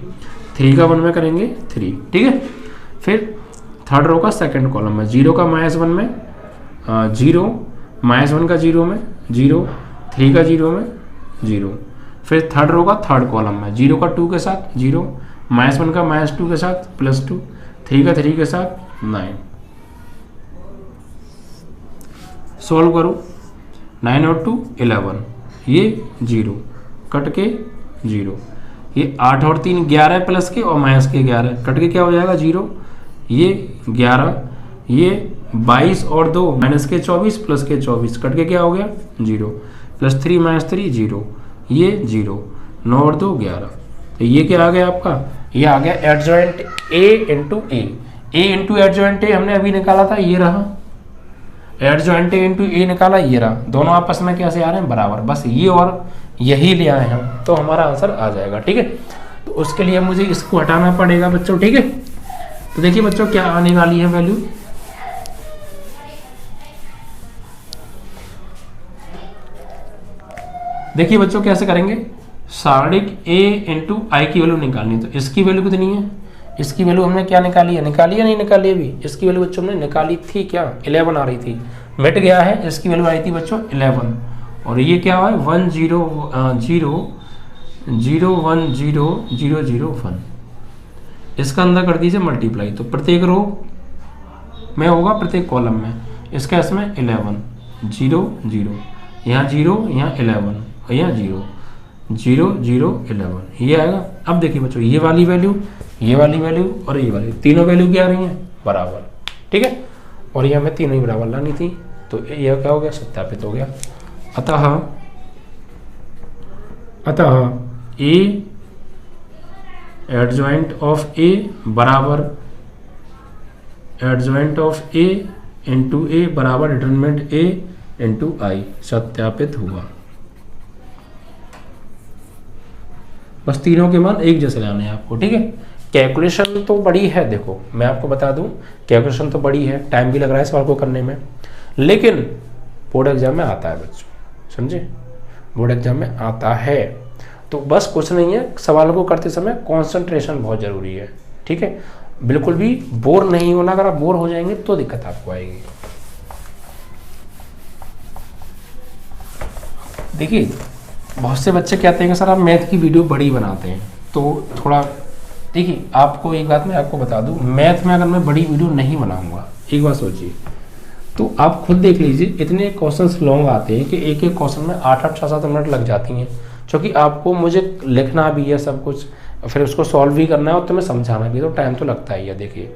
3 का 1 में करेंगे 3। ठीक है। फिर थर्ड रो का सेकंड कॉलम में, 0 का -1 में 0, -1 का 0 में 0, 3 का 0 में 0। फिर थर्ड रो का थर्ड कॉलम में, 0 का 2 के साथ 0, -1 का -2 के साथ +2, 3 का 3 के साथ 9। सॉल्व करो, 9 और 2 11, ये 0 कट के 0, ये 8 और 3 11 प्लस के और माइनस के 11 कट के क्या हो जाएगा 0, ये 11, ये 22 और 2 माइनस के 24 प्लस के 24 कट के क्या हो गया 0, +3 -3 0, ये 0, 9 और 2 11। तो ये क्या आ गया आपका, ये आ गया adjoint A into A adjoint A हमने अभी निकाला था, ये रहा। एडजॉइंट A इंटू A निकाला, ये रहा। दोनों आपस में कैसे आ रहे हैं, बराबर। बस ये और यही ले आए हम, तो हमारा आंसर आ जाएगा। ठीक है। तो उसके लिए मुझे इसको हटाना पड़ेगा बच्चों। ठीक है। तो देखिए बच्चों क्या आने वाली है वैल्यू, देखिए बच्चों कैसे करेंगे। सारणिक A इंटू I की वैल्यू निकालनी, तो इसकी वैल्यू कितनी है, इसकी वैल्यू हमने क्या निकाली है, निकाली है नहीं निकाली अभी, इसकी वैल्यू बच्चों हमने निकाली थी क्या, 11 आ रही थी, मिट गया है। इसकी वैल्यू आई थी बच्चों 11, और ये क्या है 1 0 0 0 1 0 0 0 1। इसका अंदर कर दीजिए मल्टीप्लाई, तो प्रत्येक रो में होगा, प्रत्येक कॉलम में। इसका इसमें 11 0 0, यहाँ 0, यहाँ 11, और यहाँ 0 0 0 11, ये आएगा। अब देखिए बच्चों ये वाली वैल्यू, ये वाली वैल्यू और ये वाली, तीनों वैल्यू क्या आ रही हैं, बराबर। ठीक है। और ये हमें तीनों ही बराबर लानी थी, तो यह क्या हो गया, सत्यापित हो गया। अतः A एडजॉइंट ऑफ A बराबर adjoint of A into A बराबर डिटरमिनेंट A इंटू I सत्यापित हुआ। बस तीनों के मान एक जैसे लाने हैं आपको। ठीक है। कैलकुलेशन तो बड़ी है, देखो मैं आपको बता दूं, कैलकुलेशन तो बड़ी है, टाइम भी लग रहा है सवाल को करने में, लेकिन बोर्ड एग्जाम में आता है बच्चों, समझे, बोर्ड एग्जाम में आता है। तो बस कुछ नहीं है, सवालों को करते समय कंसंट्रेशन बहुत जरूरी है। ठीक है। बिल्कुल भी बोर नहीं होना, अगर आप बोर हो जाएंगे तो दिक्कत आपको आएगी। देखिए बहुत से बच्चे कहते हैं कि सर आप मैथ की वीडियो बड़ी बनाते हैं, तो थोड़ा देखिए, आपको एक बात मैं आपको बता दूं, मैथ में अगर मैं बड़ी वीडियो नहीं बनाऊंगा, एक बात सोचिए, तो आप खुद देख लीजिए इतने क्वेश्चंस लॉन्ग आते हैं कि एक एक क्वेश्चन में 8-8 6-7 मिनट लग जाती हैं, क्योंकि आपको मुझे लिखना भी है सब कुछ, फिर उसको सॉल्व भी करना है और तुम्हें समझाना भी, तो टाइम तो लगता ही है। देखिए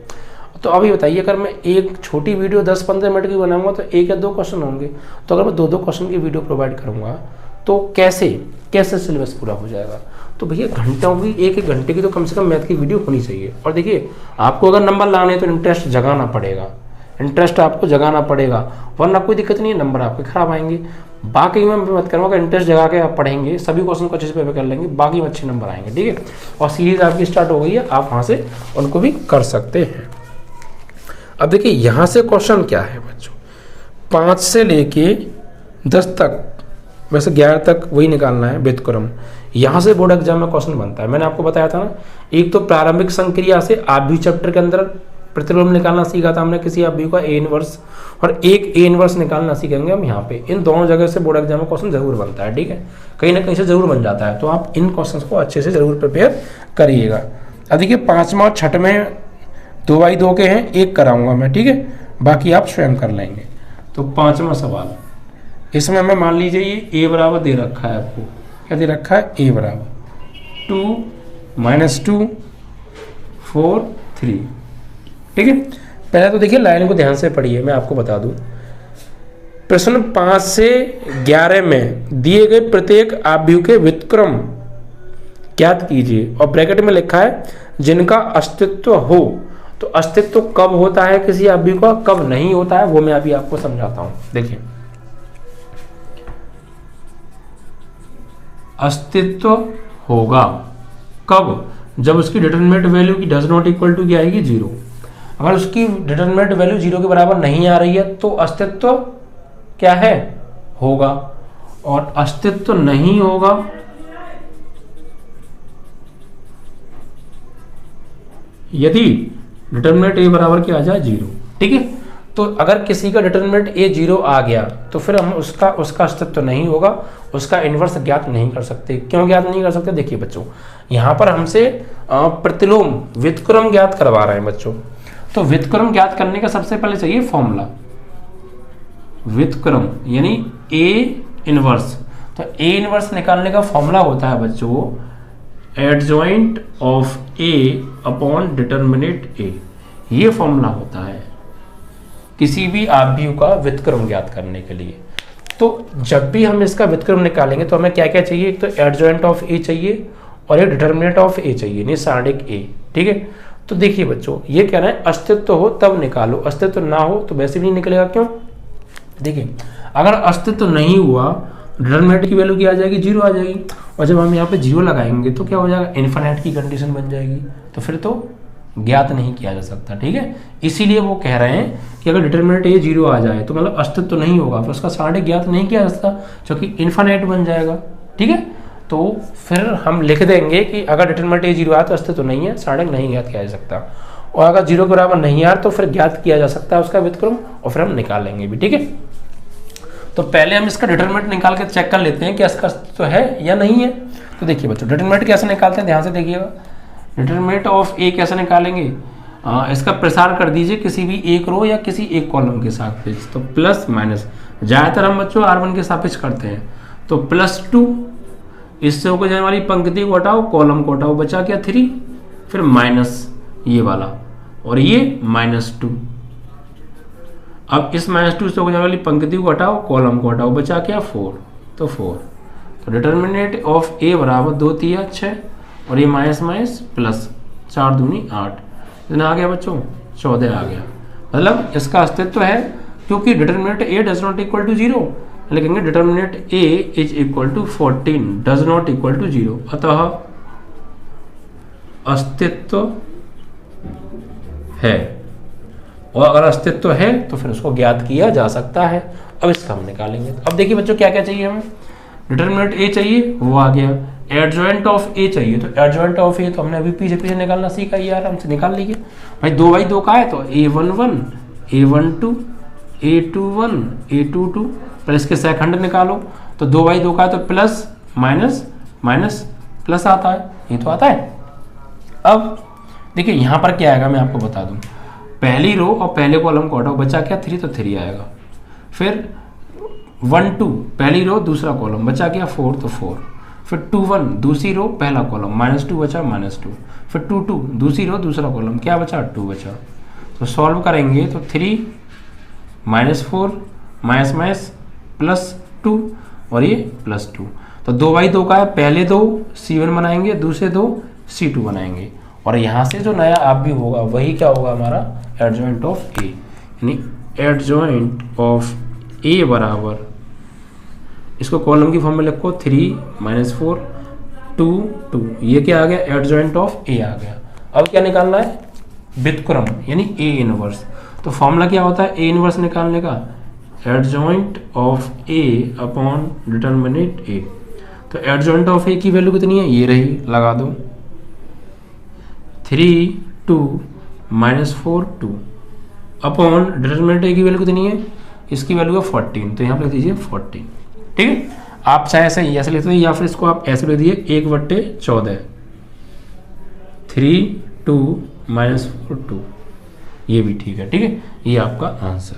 तो अभी बताइए, अगर मैं एक छोटी वीडियो 10-15 मिनट की बनाऊंगा तो 1 या 2 क्वेश्चन होंगे, तो अगर मैं 2-2 क्वेश्चन की वीडियो प्रोवाइड करूंगा तो कैसे सिलेबस पूरा हो जाएगा। तो भैया घंटों की, 1-1 घंटे की तो कम से कम मैथ की वीडियो होनी चाहिए। और देखिए आपको अगर नंबर लाने तो इंटरेस्ट जगाना पड़ेगा, इंटरेस्ट आपको जगाना पड़ेगा, वरना कोई दिक्कत नहीं है, नंबर आपके खराब आएंगे। बाकी मैं मत करूँगा, इंटरेस्ट जगा के आप पढ़ेंगे, सभी क्वेश्चन को अच्छे से पेपर कर लेंगे, बाकी में अच्छे नंबर आएंगे। ठीक है। और सीरीज आपकी स्टार्ट हो गई है, आप वहाँ से उनको भी कर सकते हैं। अब देखिए यहाँ से क्वेश्चन क्या है बच्चों, 5 से लेके 10 तक, वैसे 11 तक वही निकालना है व्युत्क्रम। यहाँ से बोर्ड एग्जाम में क्वेश्चन बनता है, मैंने आपको बताया था ना, एक तो प्रारंभिक संक्रिया से आव्यूह चैप्टर के अंदर प्रतिलोम निकालना सीखा था हमने किसी आव्यूह का A इनवर्स, और एक A इनवर्स निकालना सीखेंगे हम यहाँ पे। इन दोनों जगह से बोर्ड एग्जाम में क्वेश्चन जरूर बनता है। ठीक है। कहीं ना कहीं से जरूर बन जाता है, तो आप इन क्वेश्चन को अच्छे से जरूर प्रिपेयर करिएगा। अब देखिए 5वां और 6 में 2x2 के हैं, 1 कराऊंगा मैं। ठीक है। बाकी आप स्वयं कर लेंगे। तो 5वां सवाल, इसमें हमें मान लीजिए ये A बराबर दे रखा है, आपको क्या दे रखा है, A बराबर 2 -2 4 3। ठीक है, पहले तो देखिए लाइन को ध्यान से पढ़िए, मैं आपको बता दूं। प्रश्न 5 से 11 में दिए गए प्रत्येक आव्यूह के व्युत्क्रम ज्ञात कीजिए, और ब्रैकेट में लिखा है जिनका अस्तित्व हो। तो अस्तित्व कब होता है किसी आव्यूह का, कब नहीं होता है, वो मैं अभी आपको समझाता हूं। देखिए, अस्तित्व होगा कब, जब उसकी डिटरमिनेंट वैल्यू की डज नॉट इक्वल टू क्या आएगी 0। अगर उसकी डिटरमिनेंट वैल्यू 0 के बराबर नहीं आ रही है तो अस्तित्व क्या है, होगा। और अस्तित्व नहीं होगा यदि डिटरमिनेंट ए बराबर क्या आ जाए 0। ठीक है, तो अगर किसी का डिटरमिनेंट ए 0 आ गया तो फिर हम उसका अस्तित्व नहीं होगा, उसका इन्वर्स ज्ञात नहीं कर सकते। क्यों ज्ञात नहीं कर सकते, देखिए बच्चों, यहाँ पर हमसे प्रतिलोम व्युत्क्रम ज्ञात करवा रहे हैं बच्चों। तो व्युत्क्रम ज्ञात करने का सबसे पहले चाहिए फॉर्मूला, व्युत्क्रम यानी ए इनवर्स। तो ए इनवर्स निकालने का फॉर्मूला होता है बच्चों adjoint of A upon determinant A. ये फॉर्मूला होता है किसी भी आव्यूह का व्युत्क्रम ज्ञात करने के लिए। तो जब भी हम इसका व्युत्क्रम निकालेंगे तो हमें क्या क्या चाहिए, एक तो एडजॉइंट ऑफ ए चाहिए और एक डिटरमिनेंट ऑफ ए चाहिए, यानी सारणिक ए। ठीक है, तो देखिए बच्चों, ये कह रहे हैं अस्तित्व हो तब निकालो, अस्तित्व ना हो तो वैसे भी नहीं निकलेगा। क्यों, देखिए अगर अस्तित्व नहीं हुआ डिटरमिनेंट की वैल्यू क्या आ जाएगी, 0 आ जाएगी। और जब हम यहाँ पे 0 लगाएंगे तो क्या हो जाएगा, इन्फिनिट की कंडीशन बन जाएगी, तो फिर तो ज्ञात नहीं किया जा सकता। ठीक है, इसीलिए वो कह रहे हैं कि अगर डिटरमिनेंट ये 0 आ जाए तो मतलब अस्तित्व नहीं होगा, फिर उसका सारणिक ज्ञात नहीं किया जा सकता क्योंकि इन्फिनिट बन जाएगा। ठीक है, तो फिर हम लिख देंगे कि अगर डिटरमिनेंट ये 0 आया तो अस्तित्व नहीं है, सारणिक नहीं ज्ञात किया जा सकता। और अगर 0 के बराबर नहीं आया तो फिर ज्ञात किया जा सकता है उसका व्युत्क्रम, और फिर हम निकालेंगे भी। ठीक है, तो पहले हम इसका डिटरमिनेंट निकाल के चेक कर लेते हैं कि इसका अस्तित्व है या नहीं है। तो देखिए बच्चों, डिटरमिनेंट कैसे निकालते हैं, ध्यान से देखिएगा। डिटरमिनेंट ऑफ ए कैसे निकालेंगे, इसका प्रसार कर दीजिए किसी भी एक रो या किसी एक कॉलम के सापेक्ष। तो प्लस माइनस, ज्यादातर हम बच्चों R1 के सापेक्ष करते हैं। तो +2, इससे होकर जाने वाली पंक्ति को हटाओ, कॉलम को हटाओ, बचा क्या 3, फिर माइनस ये वाला और ये -2। अब इस -2 से होकर जाने वाली पंक्ति को हटाओ, कॉलम को हटाओ, बचा क्या 4, तो 4। तो डिटरमिनेंट ऑफ ए बराबर 2 3 6 और ये माइनस माइनस प्लस 4 दूनी 8, इतना आ गया बच्चों 14 आ गया। मतलब इसका अस्तित्व है क्योंकि determinant A does not equal to 0, लिखेंगे determinant A is equal to 14 does not equal to 0, अतः अस्तित्व है। और अगर अस्तित्व है तो फिर उसको ज्ञात किया जा सकता है। अब इसका हम निकालेंगे। अब देखिए बच्चों क्या क्या चाहिए हमें, डिटरमिनेंट ए चाहिए, वो आ गया। एडजॉइंट ऑफ ए चाहिए, तो एडजॉइंट ऑफ ए तो हमने अभी पीछे पीछे निकालना सीखा, ये आराम से निकाल लीजिए भाई। 2/2 का है तो A11 A12 A21 A22, पर इसके सेकंड निकालो तो 2/2 का है तो प्लस माइनस माइनस प्लस आता है, ये तो आता है। अब देखिए यहाँ पर क्या आएगा, मैं आपको बता दूं। पहली रो और पहले कॉलम को हटाओ, बचा क्या 3, तो 3 आएगा। फिर 1 2 पहली रो दूसरा कॉलम, बचा क्या 4, तो 4। फिर 2 1 दूसरी रो पहला कॉलम, -2 बचा -2। फिर 2 2 दूसरी रो दूसरा कॉलम, क्या बचा 2 बचा। तो सॉल्व करेंगे तो 3 -4 माइनस +2 और ये +2। तो 2/2 का है, पहले 2 C1 बनाएंगे, दूसरे 2 C2 बनाएंगे, और यहाँ से जो नया आप भी होगा वही क्या होगा हमारा एडजॉइंट ऑफ ए, यानी एडजॉइंट ऑफ ए बराबर, इसको कॉलम की फॉर्म में लिखो 3 -4 2 2, ये क्या आ गया एडजॉइंट ऑफ ए आ गया। अब क्या निकालना है, व्युत्क्रम यानी ए इनवर्स। तो फॉर्मूला क्या होता है ए इनवर्स निकालने का, adjoint of A upon determinant A. तो एडजॉइंट ऑफ ए की वैल्यू कितनी है, ये रही, लगा दो 3 2 -4 2 अपॉन डिटरमिनेंट ए की वैल्यू कितनी है, इसकी वैल्यू है 14, तो यहाँ पर लिख दीजिए 14। ठीक है, आप चाहे ऐसे ही ऐसे लिखते हैं या फिर इसको आप ऐसे लिख दीजिए 1/14 3 2 -4 2, ये भी ठीक है। ठीक है, ये आपका आंसर,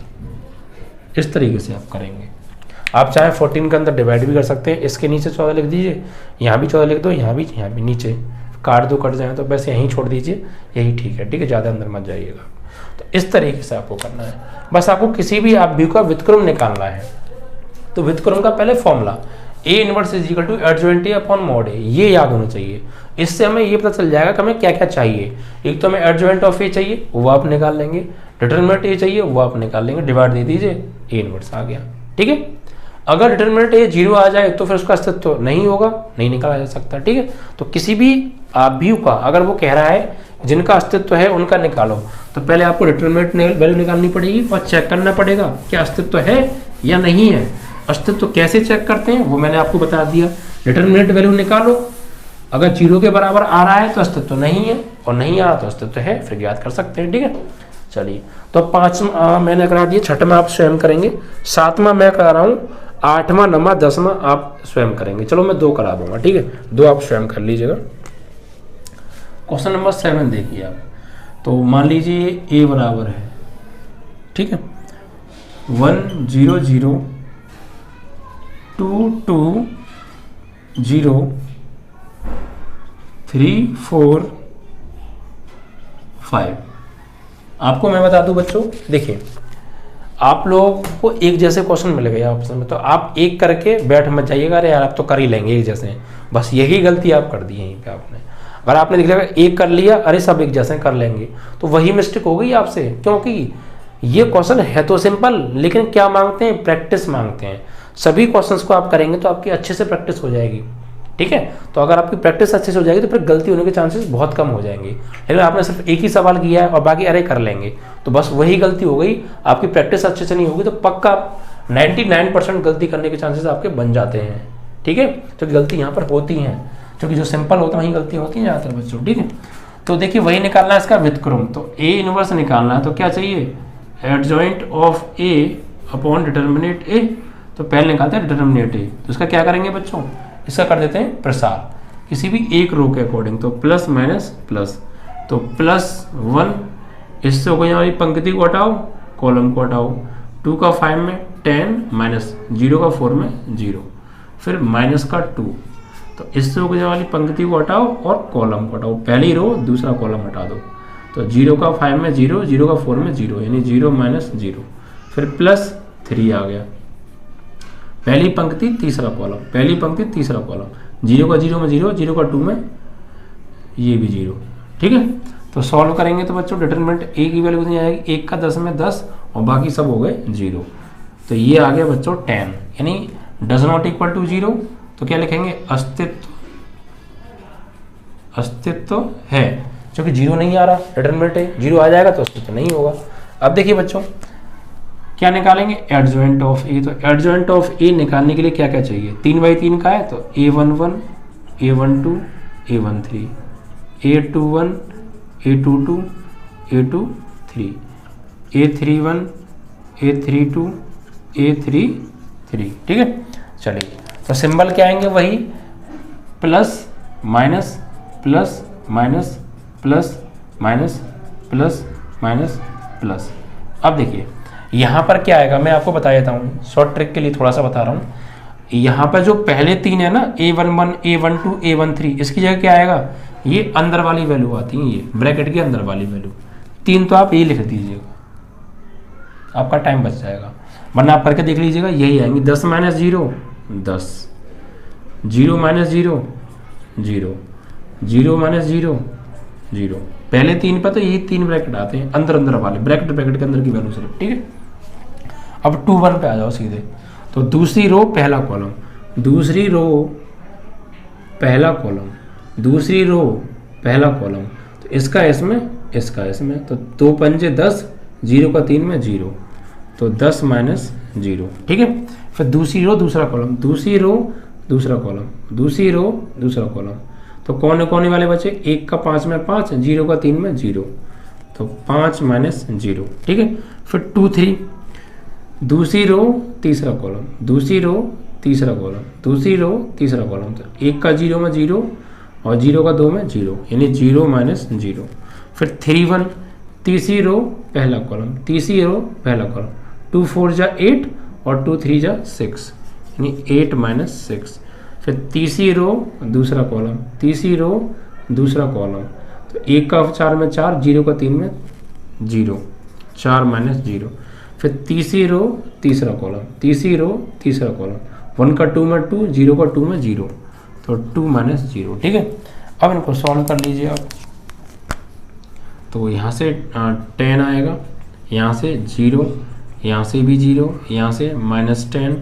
इस तरीके से आप करेंगे। आप चाहे 14 के अंदर डिवाइड भी कर सकते हैं, इसके नीचे 14 लिख दीजिए, यहाँ भी 14 लिख दो, यहाँ भी नीचे काट दो, कट जाए तो बस यहीं छोड़ दीजिए, यही ठीक है, ठीक है, ज़्यादा अंदर मत जाइएगा। तो इस तरीके से आपको करना है। बस आपको किसी भी आप व्यू का व्युत्क्रम निकालना है, तो व्युत्क्रम का पहले formula A inverse is equal to adjoint A upon mod A, ये याद होना चाहिए। इससे हमें ये पता चल जाएगा कि हमें क्या क्या चाहिए। एक तो हमें एडजॉइंट ऑफ ए चाहिए, वो आप निकाल लेंगे, डिटरमिनेंट ए चाहिए, वो आप निकाल लेंगे, डिवाइड दे दीजिए, ए इनवर्स आ गया, ठीक है। अगर डिटरमिनेंट ए 0 आ जाए तो फिर उसका अस्तित्व नहीं होगा, नहीं निकाला जा सकता, ठीक है। तो किसी भी व्यू का अगर वो कह रहा है जिनका अस्तित्व है उनका निकालो, तो पहले आपको डिटरमिनेंट वैल्यू निकालनी पड़ेगी और चेक करना पड़ेगा क्या अस्तित्व है या नहीं है। अस्तित्व कैसे चेक करते हैं वो मैंने आपको बता दिया। डिटरमिनेंट वैल्यू निकालो, अगर 0 के बराबर आ रहा है तो अस्तित्व नहीं है, और नहीं आ रहा तो अस्तित्व है, फिर ज्ञात कर सकते हैं, ठीक है। चलिए, तो 5वां मैंने करा दिया, 6वां आप स्वयं करेंगे, 7वां मैं करा रहा हूँ, 8वां 9वां 10वां आप स्वयं करेंगे। चलो मैं 2 करा दूंगा, ठीक है, 2 आप स्वयं कर लीजिएगा। क्वेश्चन नंबर 7 देखिए आप, तो मान लीजिए ए बराबर है, ठीक है, 1 0 0 2 2 0 3 4 5। आपको मैं बता दूं बच्चों, देखिए आप लोगों को एक जैसे क्वेश्चन मिलेगा यहाँ ऑप्शन में, तो आप एक करके बैठ मत जाइएगा, अरे यार आप तो कर ही लेंगे एक जैसे, बस यही गलती आप कर दी है यहीं पे आपने। अगर आपने देख लिया एक कर लिया, अरे सब एक जैसे कर लेंगे, तो वही मिस्टेक हो गई आपसे, क्योंकि ये क्वेश्चन है तो सिंपल, लेकिन क्या मांगते हैं, प्रैक्टिस मांगते हैं। सभी क्वेश्चंस को आप करेंगे तो आपकी अच्छे से प्रैक्टिस हो जाएगी, ठीक है। तो अगर आपकी प्रैक्टिस अच्छे से हो जाएगी तो फिर गलती होने के चांसेस बहुत कम हो जाएंगे। लेकिन आपने सिर्फ एक ही सवाल किया है और बाकी अरे कर लेंगे, तो बस वही गलती हो गई, आपकी प्रैक्टिस अच्छे से नहीं होगी, तो पक्का 99% गलती करने के चांसेस आपके बन जाते हैं, ठीक है। तो गलती यहाँ पर होती हैं, क्योंकि जो सिंपल होता है वही गलती होती है ज़्यादातर बच्चों, ठीक है। तो देखिए वही निकालना है इसका व्युत्क्रम, तो ए इनवर्स निकालना है, तो क्या चाहिए, adjoint of A upon determinant A. तो पहले निकालते हैं डिटरमिनेंट ए, तो इसका क्या करेंगे बच्चों, इसका कर देते हैं प्रसार किसी भी एक रो के अकॉर्डिंग, तो प्लस माइनस प्लस, तो +1, इससे हो गई हमारी पंक्ति को हटाओ, कॉलम को हटाओ, 2 का 5 में 10 माइनस 0 का 4 में 0, फिर माइनस का 2, तो इससे हो गई वाली पंक्ति को हटाओ और कॉलम को हटाओ, पहली रो दूसरा कॉलम हटा दो, तो 0 का 5 में 0, 0 का 4 में 0, यानी 0 माइनस 0, फिर +3 आ गया, पहली पंक्ति तीसरा कॉलम, पहली पंक्ति तीसरा कॉलम, 0 का 0 में 0, 0 का 2 में ये भी 0, ठीक है। तो सॉल्व करेंगे तो बच्चों डिटरमिनेंट ए की वैल्यू कितनी आएगी, 1 का 10 में 10 और बाकी सब हो गए 0, तो ये आ गया बच्चों 10, यानी डज नॉट इक्वल टू 0। तो क्या लिखेंगे, अस्तित्व है, क्योंकि 0 नहीं आ रहा, डिटरमिनेंट है, 0 आ जाएगा तो अस्तित्व नहीं होगा। अब देखिए बच्चों क्या निकालेंगे, एडजॉइंट ऑफ ए। तो एडजॉइंट ऑफ ए निकालने के लिए क्या क्या चाहिए, 3/3 का है, तो A11 A12 A13 A21 A22 A23 A31 A32 A33, ठीक है। चलिए, तो सिंबल क्या आएंगे, वही plus minus plus minus plus minus plus minus plus. अब देखिए यहाँ पर क्या आएगा, मैं आपको बता देता हूँ, शॉर्ट ट्रिक के लिए थोड़ा सा बता रहा हूँ। यहाँ पर जो पहले 3 है ना, A11 A12 A13, इसकी जगह क्या आएगा, ये अंदर वाली वैल्यू आती है, ये ब्रैकेट के अंदर वाली वैल्यू 3, तो आप ये लिख दीजिएगा, आपका टाइम बच जाएगा, वरना आप करके देख लीजिएगा, यही आएंगी 10 माइनस 0 10, 0 माइनस 0 0, 0 माइनस 0 0, पहले 3 पर तो ये 3 ब्रैकेट आते हैं, अंदर वाले ब्रैकेट के अंदर की वैल्यू सिर्फ, ठीक है। अब 2 1 पे आ जाओ सीधे, तो दूसरी रो पहला कॉलम, दूसरी रो पहला कॉलम, दूसरी रो पहला कॉलम, तो इसका इसमें इसका इसमें, तो 2 पंजे 10, 0 का 3 में 0, तो 10 माइनस 0, ठीक है। फिर दूसरी रो दूसरा कॉलम, दूसरी रो दूसरा कॉलम, दूसरी रो दूसरा कॉलम, तो कौन कौन वाले बचे, 1 का 5 में 5, 0 का 3 में 0, तो 5 माइनस 0, ठीक है। फिर 2 3, दूसरी रो तीसरा कॉलम, दूसरी रो तीसरा कॉलम, दूसरी रो तीसरा कॉलम, तो 1 का 0 में 0 और 0 का 2 में 0, यानी 0 माइनस 0। फिर 3 1, तीसरी रो पहला कॉलम, तीसरी रो पहला कॉलम, 2 4 जा 8 और 2 3 जा 6, यानी 8 माइनस 6। फिर तीसरी रो दूसरा कॉलम, तीसरी रो दूसरा कॉलम, तो 1 का 4 में 4, 0 का 3 में 0, 4 माइनस 0। फिर तीसरी रो तीसरा कॉलम, तीसरी रो तीसरा कॉलम, 1 का 2 में 2, 0 का 2 में 0, तो 2 माइनस 0। ठीक है, अब इनको सॉल्व कर लीजिए आप। तो यहाँ से 10 आएगा, यहाँ से 0, यहाँ से भी 0, यहाँ से -10,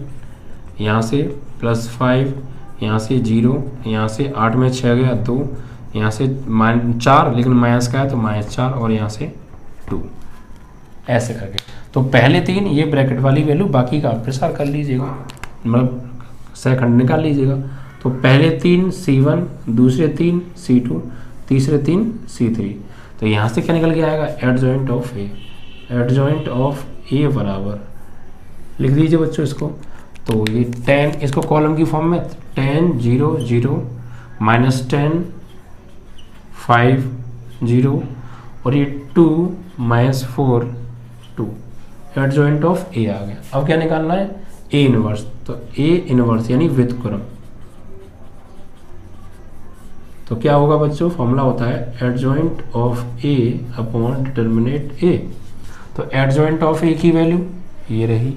यहाँ से +5, यहाँ से 0, यहाँ से 8 में 6 गया 2, यहाँ से -4 लेकिन माइनस का है तो -4, और यहाँ से 2, ऐसे करके। तो पहले 3 ये ब्रैकेट वाली वैल्यू, बाकी का आप प्रसार कर लीजिएगा, मतलब सेकंड निकाल लीजिएगा। तो पहले 3 C1, दूसरे 3 C2, तीसरे 3 C3। तो यहाँ से क्या निकल के आएगा, adjoint of A. Adjoint of A बराबर लिख दीजिए बच्चों इसको। तो ये 10, इसको कॉलम की फॉर्म में 10 0 0 -10 5 0, और ये 2 -4 2, एडजॉइंट ऑफ ए आ गया। अब क्या निकालना है, ए इनवर्स। तो ए इनवर्स यानी व्युत्क्रम। तो क्या होगा बच्चों, फॉर्मूला होता है adjoint of A upon determinate A. तो एडजॉइंट ऑफ ए की वैल्यू ये रही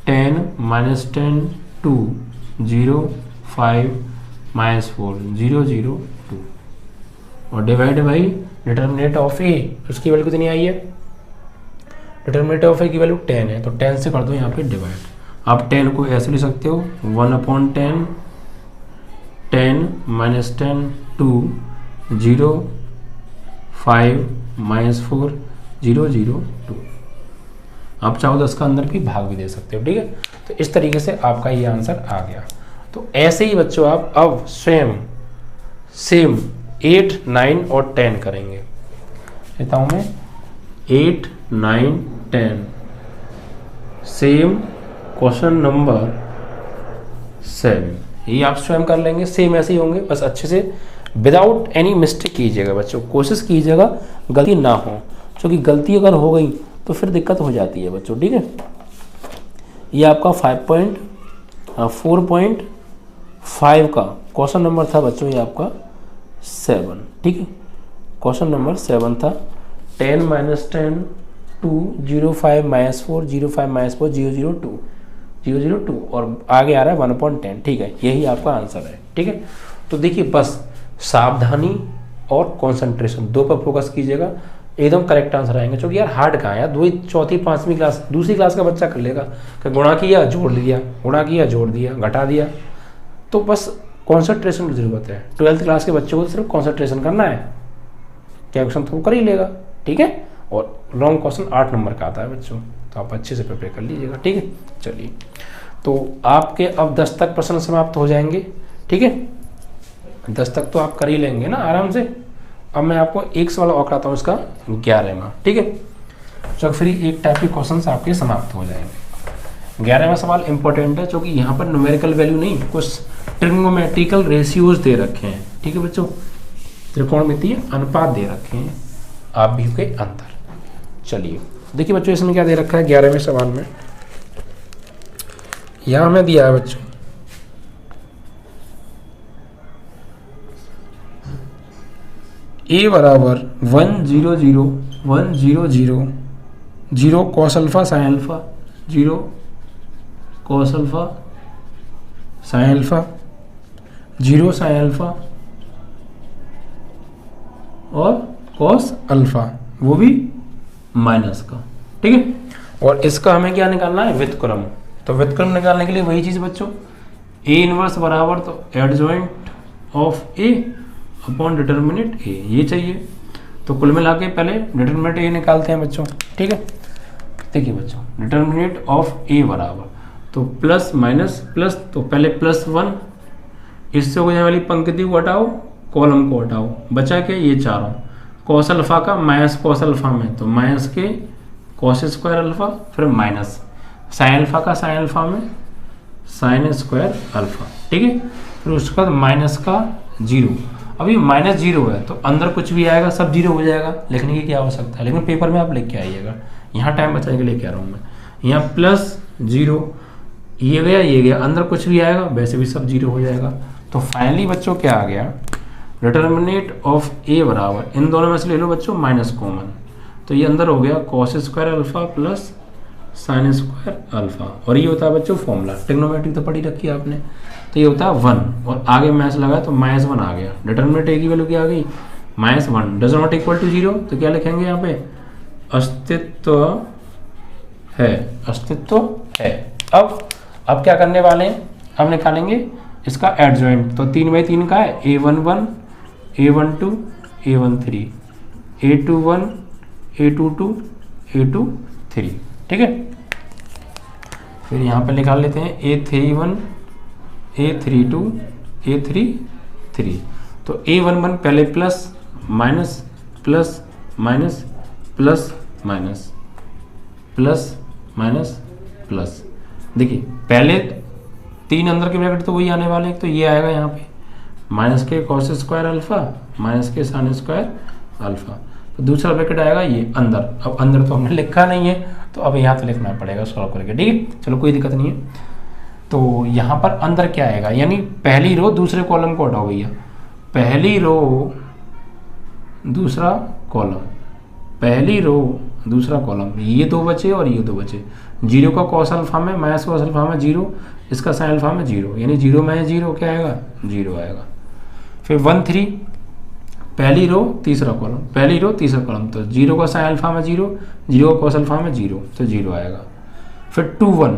10 -10 2 0 5 -4 0 0 2, और डिवाइड बाई डिटर्मिनेट ऑफ ए, उसकी वैल्यू कितनी आई है, डिटर्मिनेट ऑफ ए की वैल्यू 10 है, तो 10 से कर दो यहाँ पे डिवाइड। आप 10 को ऐसे लिख सकते हो 1/10 10 -10 2 0 5 -4 0 0 2। आप चाहो तो इसका अंदर भी भाग भी दे सकते हो। ठीक है, तो इस तरीके से आपका ये आंसर आ गया। तो ऐसे ही बच्चों आप अब सेम 8 9 और 10 करेंगे। कहता हूँ मैं 8 9 10 सेम क्वेश्चन नंबर 7, ये आप स्वयं कर लेंगे। सेम ऐसे ही होंगे, बस अच्छे से विदाउट एनी मिस्टेक कीजिएगा बच्चों, कोशिश कीजिएगा गलती ना हो, क्योंकि गलती अगर हो गई तो फिर दिक्कत हो जाती है बच्चों। ठीक है, ये आपका 4.5 का क्वेश्चन नंबर था बच्चों, ये आपका 7। ठीक है, क्वेश्चन नंबर 7 था 10 -10 2 0 5 -4 0 5 -4 0 0 2 0 0 2, और आगे आ रहा है 1/10। ठीक है, यही आपका आंसर है। ठीक है, तो देखिए बस सावधानी और कंसंट्रेशन दो पर फोकस कीजिएगा, एकदम करेक्ट आंसर आएंगे। क्योंकि यार हार्ड कहाँ है यार, 2 4 5वीं क्लास दूसरी क्लास का बच्चा कर लेगा कि गुणा किया जोड़ दिया, गुणा किया जोड़ दिया, घटा दिया। तो बस कंसंट्रेशन की जरूरत है। 12th क्लास के बच्चों को सिर्फ कंसंट्रेशन करना है, कैलकुलेशन तो कर ही लेगा। ठीक है, और लॉन्ग क्वेश्चन 8 नंबर का आता है बच्चों, तो आप अच्छे से प्रिपेयर कर लीजिएगा। ठीक है, चलिए तो आपके अब 10 तक प्रश्न समाप्त हो जाएंगे। ठीक है, 10 तक तो आप कर ही लेंगे ना आराम से। अब मैं आपको एक सवाल और कराता हूँ इसका 11वां। ठीक है, तो फिर एक टाइप के क्वेश्चन आपके समाप्त हो जाएंगे। 11वां सवाल इंपॉर्टेंट है, क्योंकि यहाँ पर न्यूमेरिकल वैल्यू नहीं, कुछ ट्रिग्नोमेट्रिकल रेशियोज दे रखे हैं। ठीक है बच्चों, त्रिकोणमितीय अनुपात दे रखे हैं आप भी के अंतर। चलिए देखिए बच्चों, इसमें क्या दे रखा है 11वें सवाल में, यहाँ हमें दिया है बच्चों a बराबर 1 0 0 1 0 0 0 cos alpha sine alpha 0 cos alpha sine alpha 0 sign alpha और cos अल्फा, वो भी माइनस का। ठीक है, और इसका हमें क्या निकालना है, व्युत्क्रम। तो व्युत्क्रम निकालने के लिए वही चीज़ बच्चों, a इनवर्स बराबर तो adjoint of a upon determinate A, ये चाहिए। तो कुल मिला के पहले डिटर्मिनेट ए निकालते हैं बच्चों। ठीक है, देखिए बच्चों डिटर्मिनेट ऑफ ए बराबर तो प्लस माइनस प्लस, तो पहले +1, इससे हो जाने वाली पंक्ति को हटाओ, कॉलम को हटाओ, बचा के ये चारों कॉस अल्फा का माइनस कॉस अल्फा में, तो माइनस के कॉस स्क्वायर अल्फा, फिर माइनस साइन अल्फा का साइन अल्फा में साइन स्क्वायर अल्फा। ठीक है, फिर उसके बाद माइनस का 0। अभी -0 है तो अंदर कुछ भी आएगा सब 0 हो जाएगा, लिखने की क्या आवश्यकता है, लेकिन पेपर में आप लिख के आइएगा, यहाँ टाइम बचाने के लिए कह रहा हूँ मैं। यहाँ +0 ये गया ये गया, अंदर कुछ भी आएगा वैसे भी सब जीरो हो जाएगा। तो फाइनली बच्चों क्या आ गया, डिटर्मिनेट ऑफ ए बराबर, इन दोनों में से ले लो बच्चों माइनस कॉमन, तो ये अंदर हो गया cos square alpha plus sine square alpha, और ये होता है बच्चों फॉर्मूला, ट्रिग्नोमेट्री तो पढ़ी रखी है आपने, तो ये होता है 1 और आगे माइनस लगा तो -1 आ गया। डिटर्मिनेंट ए की वैल्यू क्या आ गई, -1, डज नॉट इक्वल टू 0, तो क्या लिखेंगे यहाँ पे, अस्तित्व है, अस्तित्व है। अब क्या करने वाले हैं, अब निकालेंगे इसका एडजॉइंट। तो 3/3 का है, A11 A12 A13 A21 A22 A23, ठीक है। फिर यहाँ पे निकाल लेते हैं A31 A32 A33। तो A11 पहले plus minus plus minus plus minus plus minus plus, देखिए पहले 3 अंदर के ब्रैकेट तो वही आने वाले हैं, तो ये आएगा यहाँ पे माइनस के कॉस स्क्वायर अल्फा माइनस के साइन स्क्वायर अल्फा, तो दूसरा ब्रैकेट आएगा ये अंदर। अब अंदर तो हमने लिखा नहीं है, तो अब यहाँ तो लिखना पड़ेगा सॉल्व करके, ठीक है, चलो कोई दिक्कत नहीं है। तो यहाँ पर अंदर क्या आएगा, यानी पहली रो दूसरे कॉलम को हटाओ भैया, पहली रो दूसरा कॉलम, पहली रो दूसरा कॉलम, ये 2 बचे और ये 2 बचे। 0 का कॉस अल्फा में माइनस कॉस अल्फा में 0, इसका साइन अल्फा में 0, यानी 0 में 0 क्या आएगा, 0 आएगा। फिर 1 3, पहली रो तीसरा कॉलम, पहली रो तीसरा कॉलम, तो 0 का साइन अल्फा में 0, 0 का कॉस अल्फा में 0, तो 0 आएगा। फिर 2 1,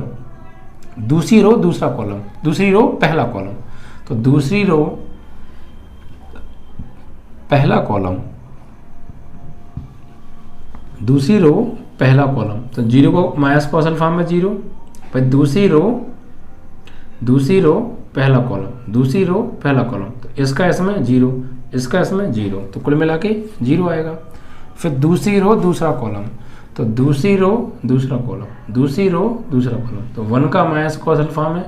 दूसरी रो दूसरा कॉलम, दूसरी रो पहला कॉलम, तो दूसरी रो पहला कॉलम, दूसरी रो पहला कॉलम, तो 0 को माइनस कॉस अल्फा में 0, फिर दूसरी रो पहला कॉलम, दूसरी रो पहला कॉलम, तो इसका इसमें 0, इसका इसमें 0, तो कुल मिला के 0 आएगा। फिर दूसरी रो दूसरा कॉलम, तो दूसरी रो दूसरा कॉलम, दूसरी रो दूसरा कॉलम, तो 1 का माइनस कॉस अल्फा में,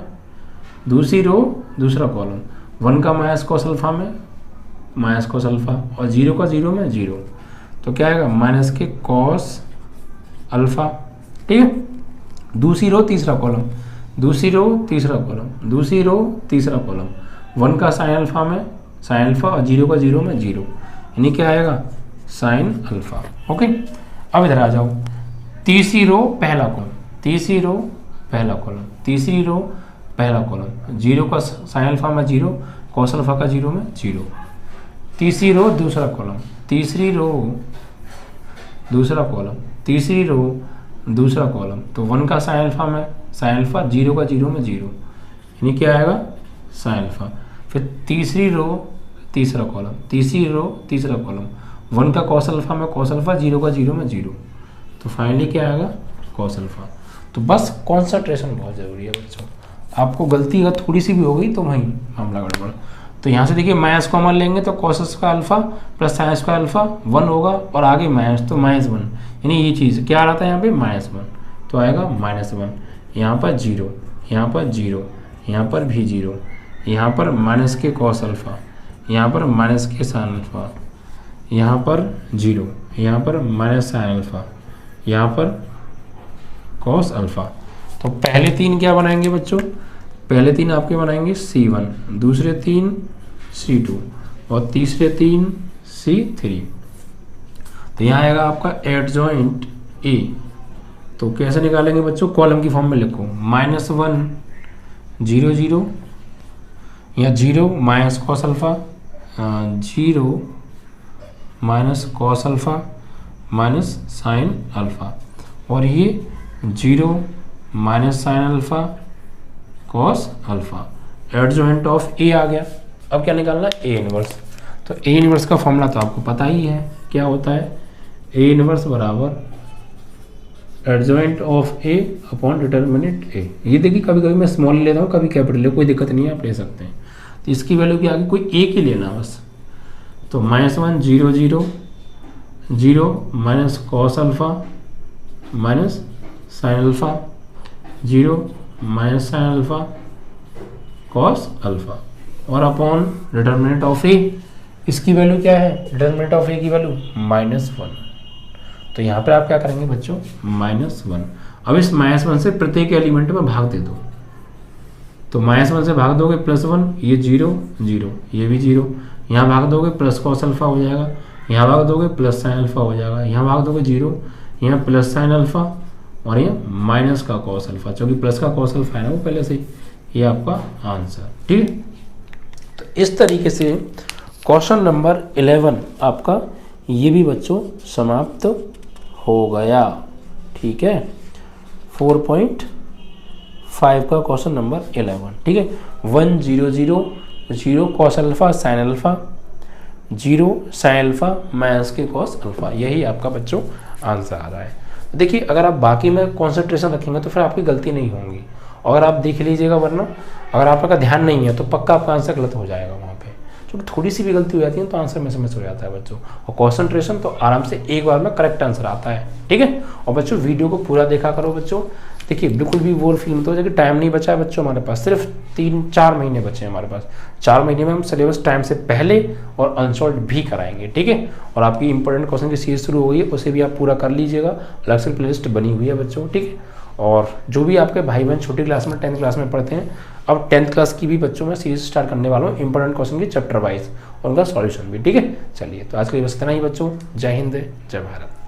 दूसरी रो दूसरा कॉलम, 1 का माइनस कॉस अल्फा में माइनस कॉस अल्फा, और 0 का 0 में 0, तो क्या आएगा माइनस के कॉस अल्फा, ठीक है। दूसरी रो तीसरा कॉलम, दूसरी रो तीसरा कॉलम, दूसरी रो तीसरा कॉलम, 1 का साइन अल्फा में साइन अल्फा, और 0 का 0 में 0, यानी क्या आएगा साइन अल्फा, ओके। अब इधर आ जाओ, तीसरी रो पहला कॉलम, तीसरी रो पहला कॉलम, तीसरी रो पहला कॉलम, 0 का साइन अल्फा में 0, कॉस अल्फा का 0 में 0, तीसरी रो दूसरा कॉलम, तीसरी रो दूसरा कॉलम, तीसरी रो दूसरा कॉलम, तो 1 का साइन अल्फा में साइन अल्फा, 0 का 0 में 0, यानी क्या आएगा साइन अल्फा। फिर तीसरी रो तीसरा कॉलम, तीसरी रो तीसरा कॉलम, 1 का कॉस अल्फा में कॉस अल्फा, 0 का 0 में 0, तो फाइनली क्या आएगा कॉस अल्फा। तो बस कॉन्सेंट्रेशन बहुत ज़रूरी है बच्चों, आपको गलती अगर थोड़ी सी भी हो गई तो वहीं मामला गड़बड़। तो यहाँ से देखिए माइनस कॉमन लेंगे तो cos square alpha plus sine square alpha 1 होगा, और आगे माइनस, तो -1, यानी ये चीज़ क्या आ रहा था यहाँ पे -1, तो आएगा -1, यहाँ पर 0, यहाँ पर 0, यहाँ पर भी 0, यहाँ पर माइनस के कॉस अल्फा, यहाँ पर माइनस के साइन अल्फा, यहाँ पर 0, यहाँ पर माइनस साइन अल्फा, यहाँ पर कॉस अल्फा। तो पहले 3 क्या बनाएंगे बच्चों, पहले 3 आपके बनाएंगे C1, दूसरे 3 C2 और तीसरे 3 C3। तो यहाँ आएगा आपका एडजॉइंट A। तो कैसे निकालेंगे बच्चों, कॉलम की फॉर्म में लिखो, -1 0 0, या 0 minus cos alpha, 0 minus cos alpha minus sine alpha, और ये 0 minus sine alpha cos alpha, adjoint of A आ गया। अब क्या निकालना है, ए इनवर्स। तो ए इनवर्स का फॉर्मूला तो आपको पता ही है, क्या होता है, ए इनवर्स बराबर adjoint of A upon determinant A. ये देखिए कभी कभी मैं स्मॉल लेता हूँ, कभी कैपिटल ले, कोई दिक्कत नहीं है, आप ले सकते हैं। तो इसकी वैल्यू की आगे कोई एक ही लेना बस। तो -1 0 0 0 minus cos alpha minus sine alpha, 0 minus sine alpha cos alpha, और अपॉन डिटर्मिनेंट ऑफ ए। इसकी वैल्यू क्या है, डिटर्मिनेंट ऑफ ए की वैल्यू -1। तो यहाँ पर आप क्या करेंगे बच्चों, -1। अब इस -1 से प्रत्येक एलिमेंट में भाग दे दो, तो -1 से भाग दोगे +1, ये 0 0, ये भी 0, यहाँ भाग दोगे प्लस कॉस अल्फा हो जाएगा, यहाँ भाग दोगे प्लस साइन अल्फा हो जाएगा, यहाँ भाग दोगे 0, यहाँ प्लस साइन अल्फा और ये माइनस का कॉस अल्फा, क्योंकि प्लस का कॉस अल्फा है ना वो पहले से, ये आपका आंसर। ठीक है, तो इस तरीके से क्वेश्चन नंबर 11 आपका ये भी बच्चों समाप्त हो गया। ठीक है, 4.5 का क्वेश्चन नंबर 11। ठीक है, 1 0 0 0 cos alpha sine alpha, 0 sine alpha minus के कॉस अल्फा, यही आपका बच्चों आंसर आ रहा है। देखिए अगर आप बाकी में कॉन्सेंट्रेशन रखेंगे तो फिर आपकी गलती नहीं होंगी, अगर आप देख लीजिएगा, वरना अगर आपका ध्यान नहीं है तो पक्का आपका आंसर गलत हो जाएगा वहाँ पे, क्योंकि थोड़ी सी भी गलती हो जाती है तो आंसर मिस हो जाता है बच्चों। और कॉन्सेंट्रेशन तो आराम से एक बार में करेक्ट आंसर आता है। ठीक है, और बच्चों वीडियो को पूरा देखा करो बच्चों। देखिए बिल्कुल भी बोर फील मत हो जाए कि टाइम नहीं बचा है बच्चों, हमारे पास सिर्फ 3-4 महीने बचे हैं हमारे पास। 4 महीने में हम सिलेबस टाइम से पहले और अनसॉल्व भी कराएंगे। ठीक है, और आपकी इंपॉर्टेंट क्वेश्चन की सीरीज शुरू हो गई है, उसे भी आप पूरा कर लीजिएगा, अलग से प्लेलिस्ट बनी हुई है बच्चों। ठीक है, और जो भी आपके भाई बहन छोटी क्लास में 10th क्लास में पढ़ते हैं, अब 10th क्लास की भी बच्चों में सीरीज स्टार्ट करने वाला हूँ, इंपॉर्टेंट क्वेश्चन की चैप्टर वाइज और उनका सॉल्यूशन भी। ठीक है, चलिए तो आज के लिए बस इतना ही बच्चों। जय हिंद, जय भारत।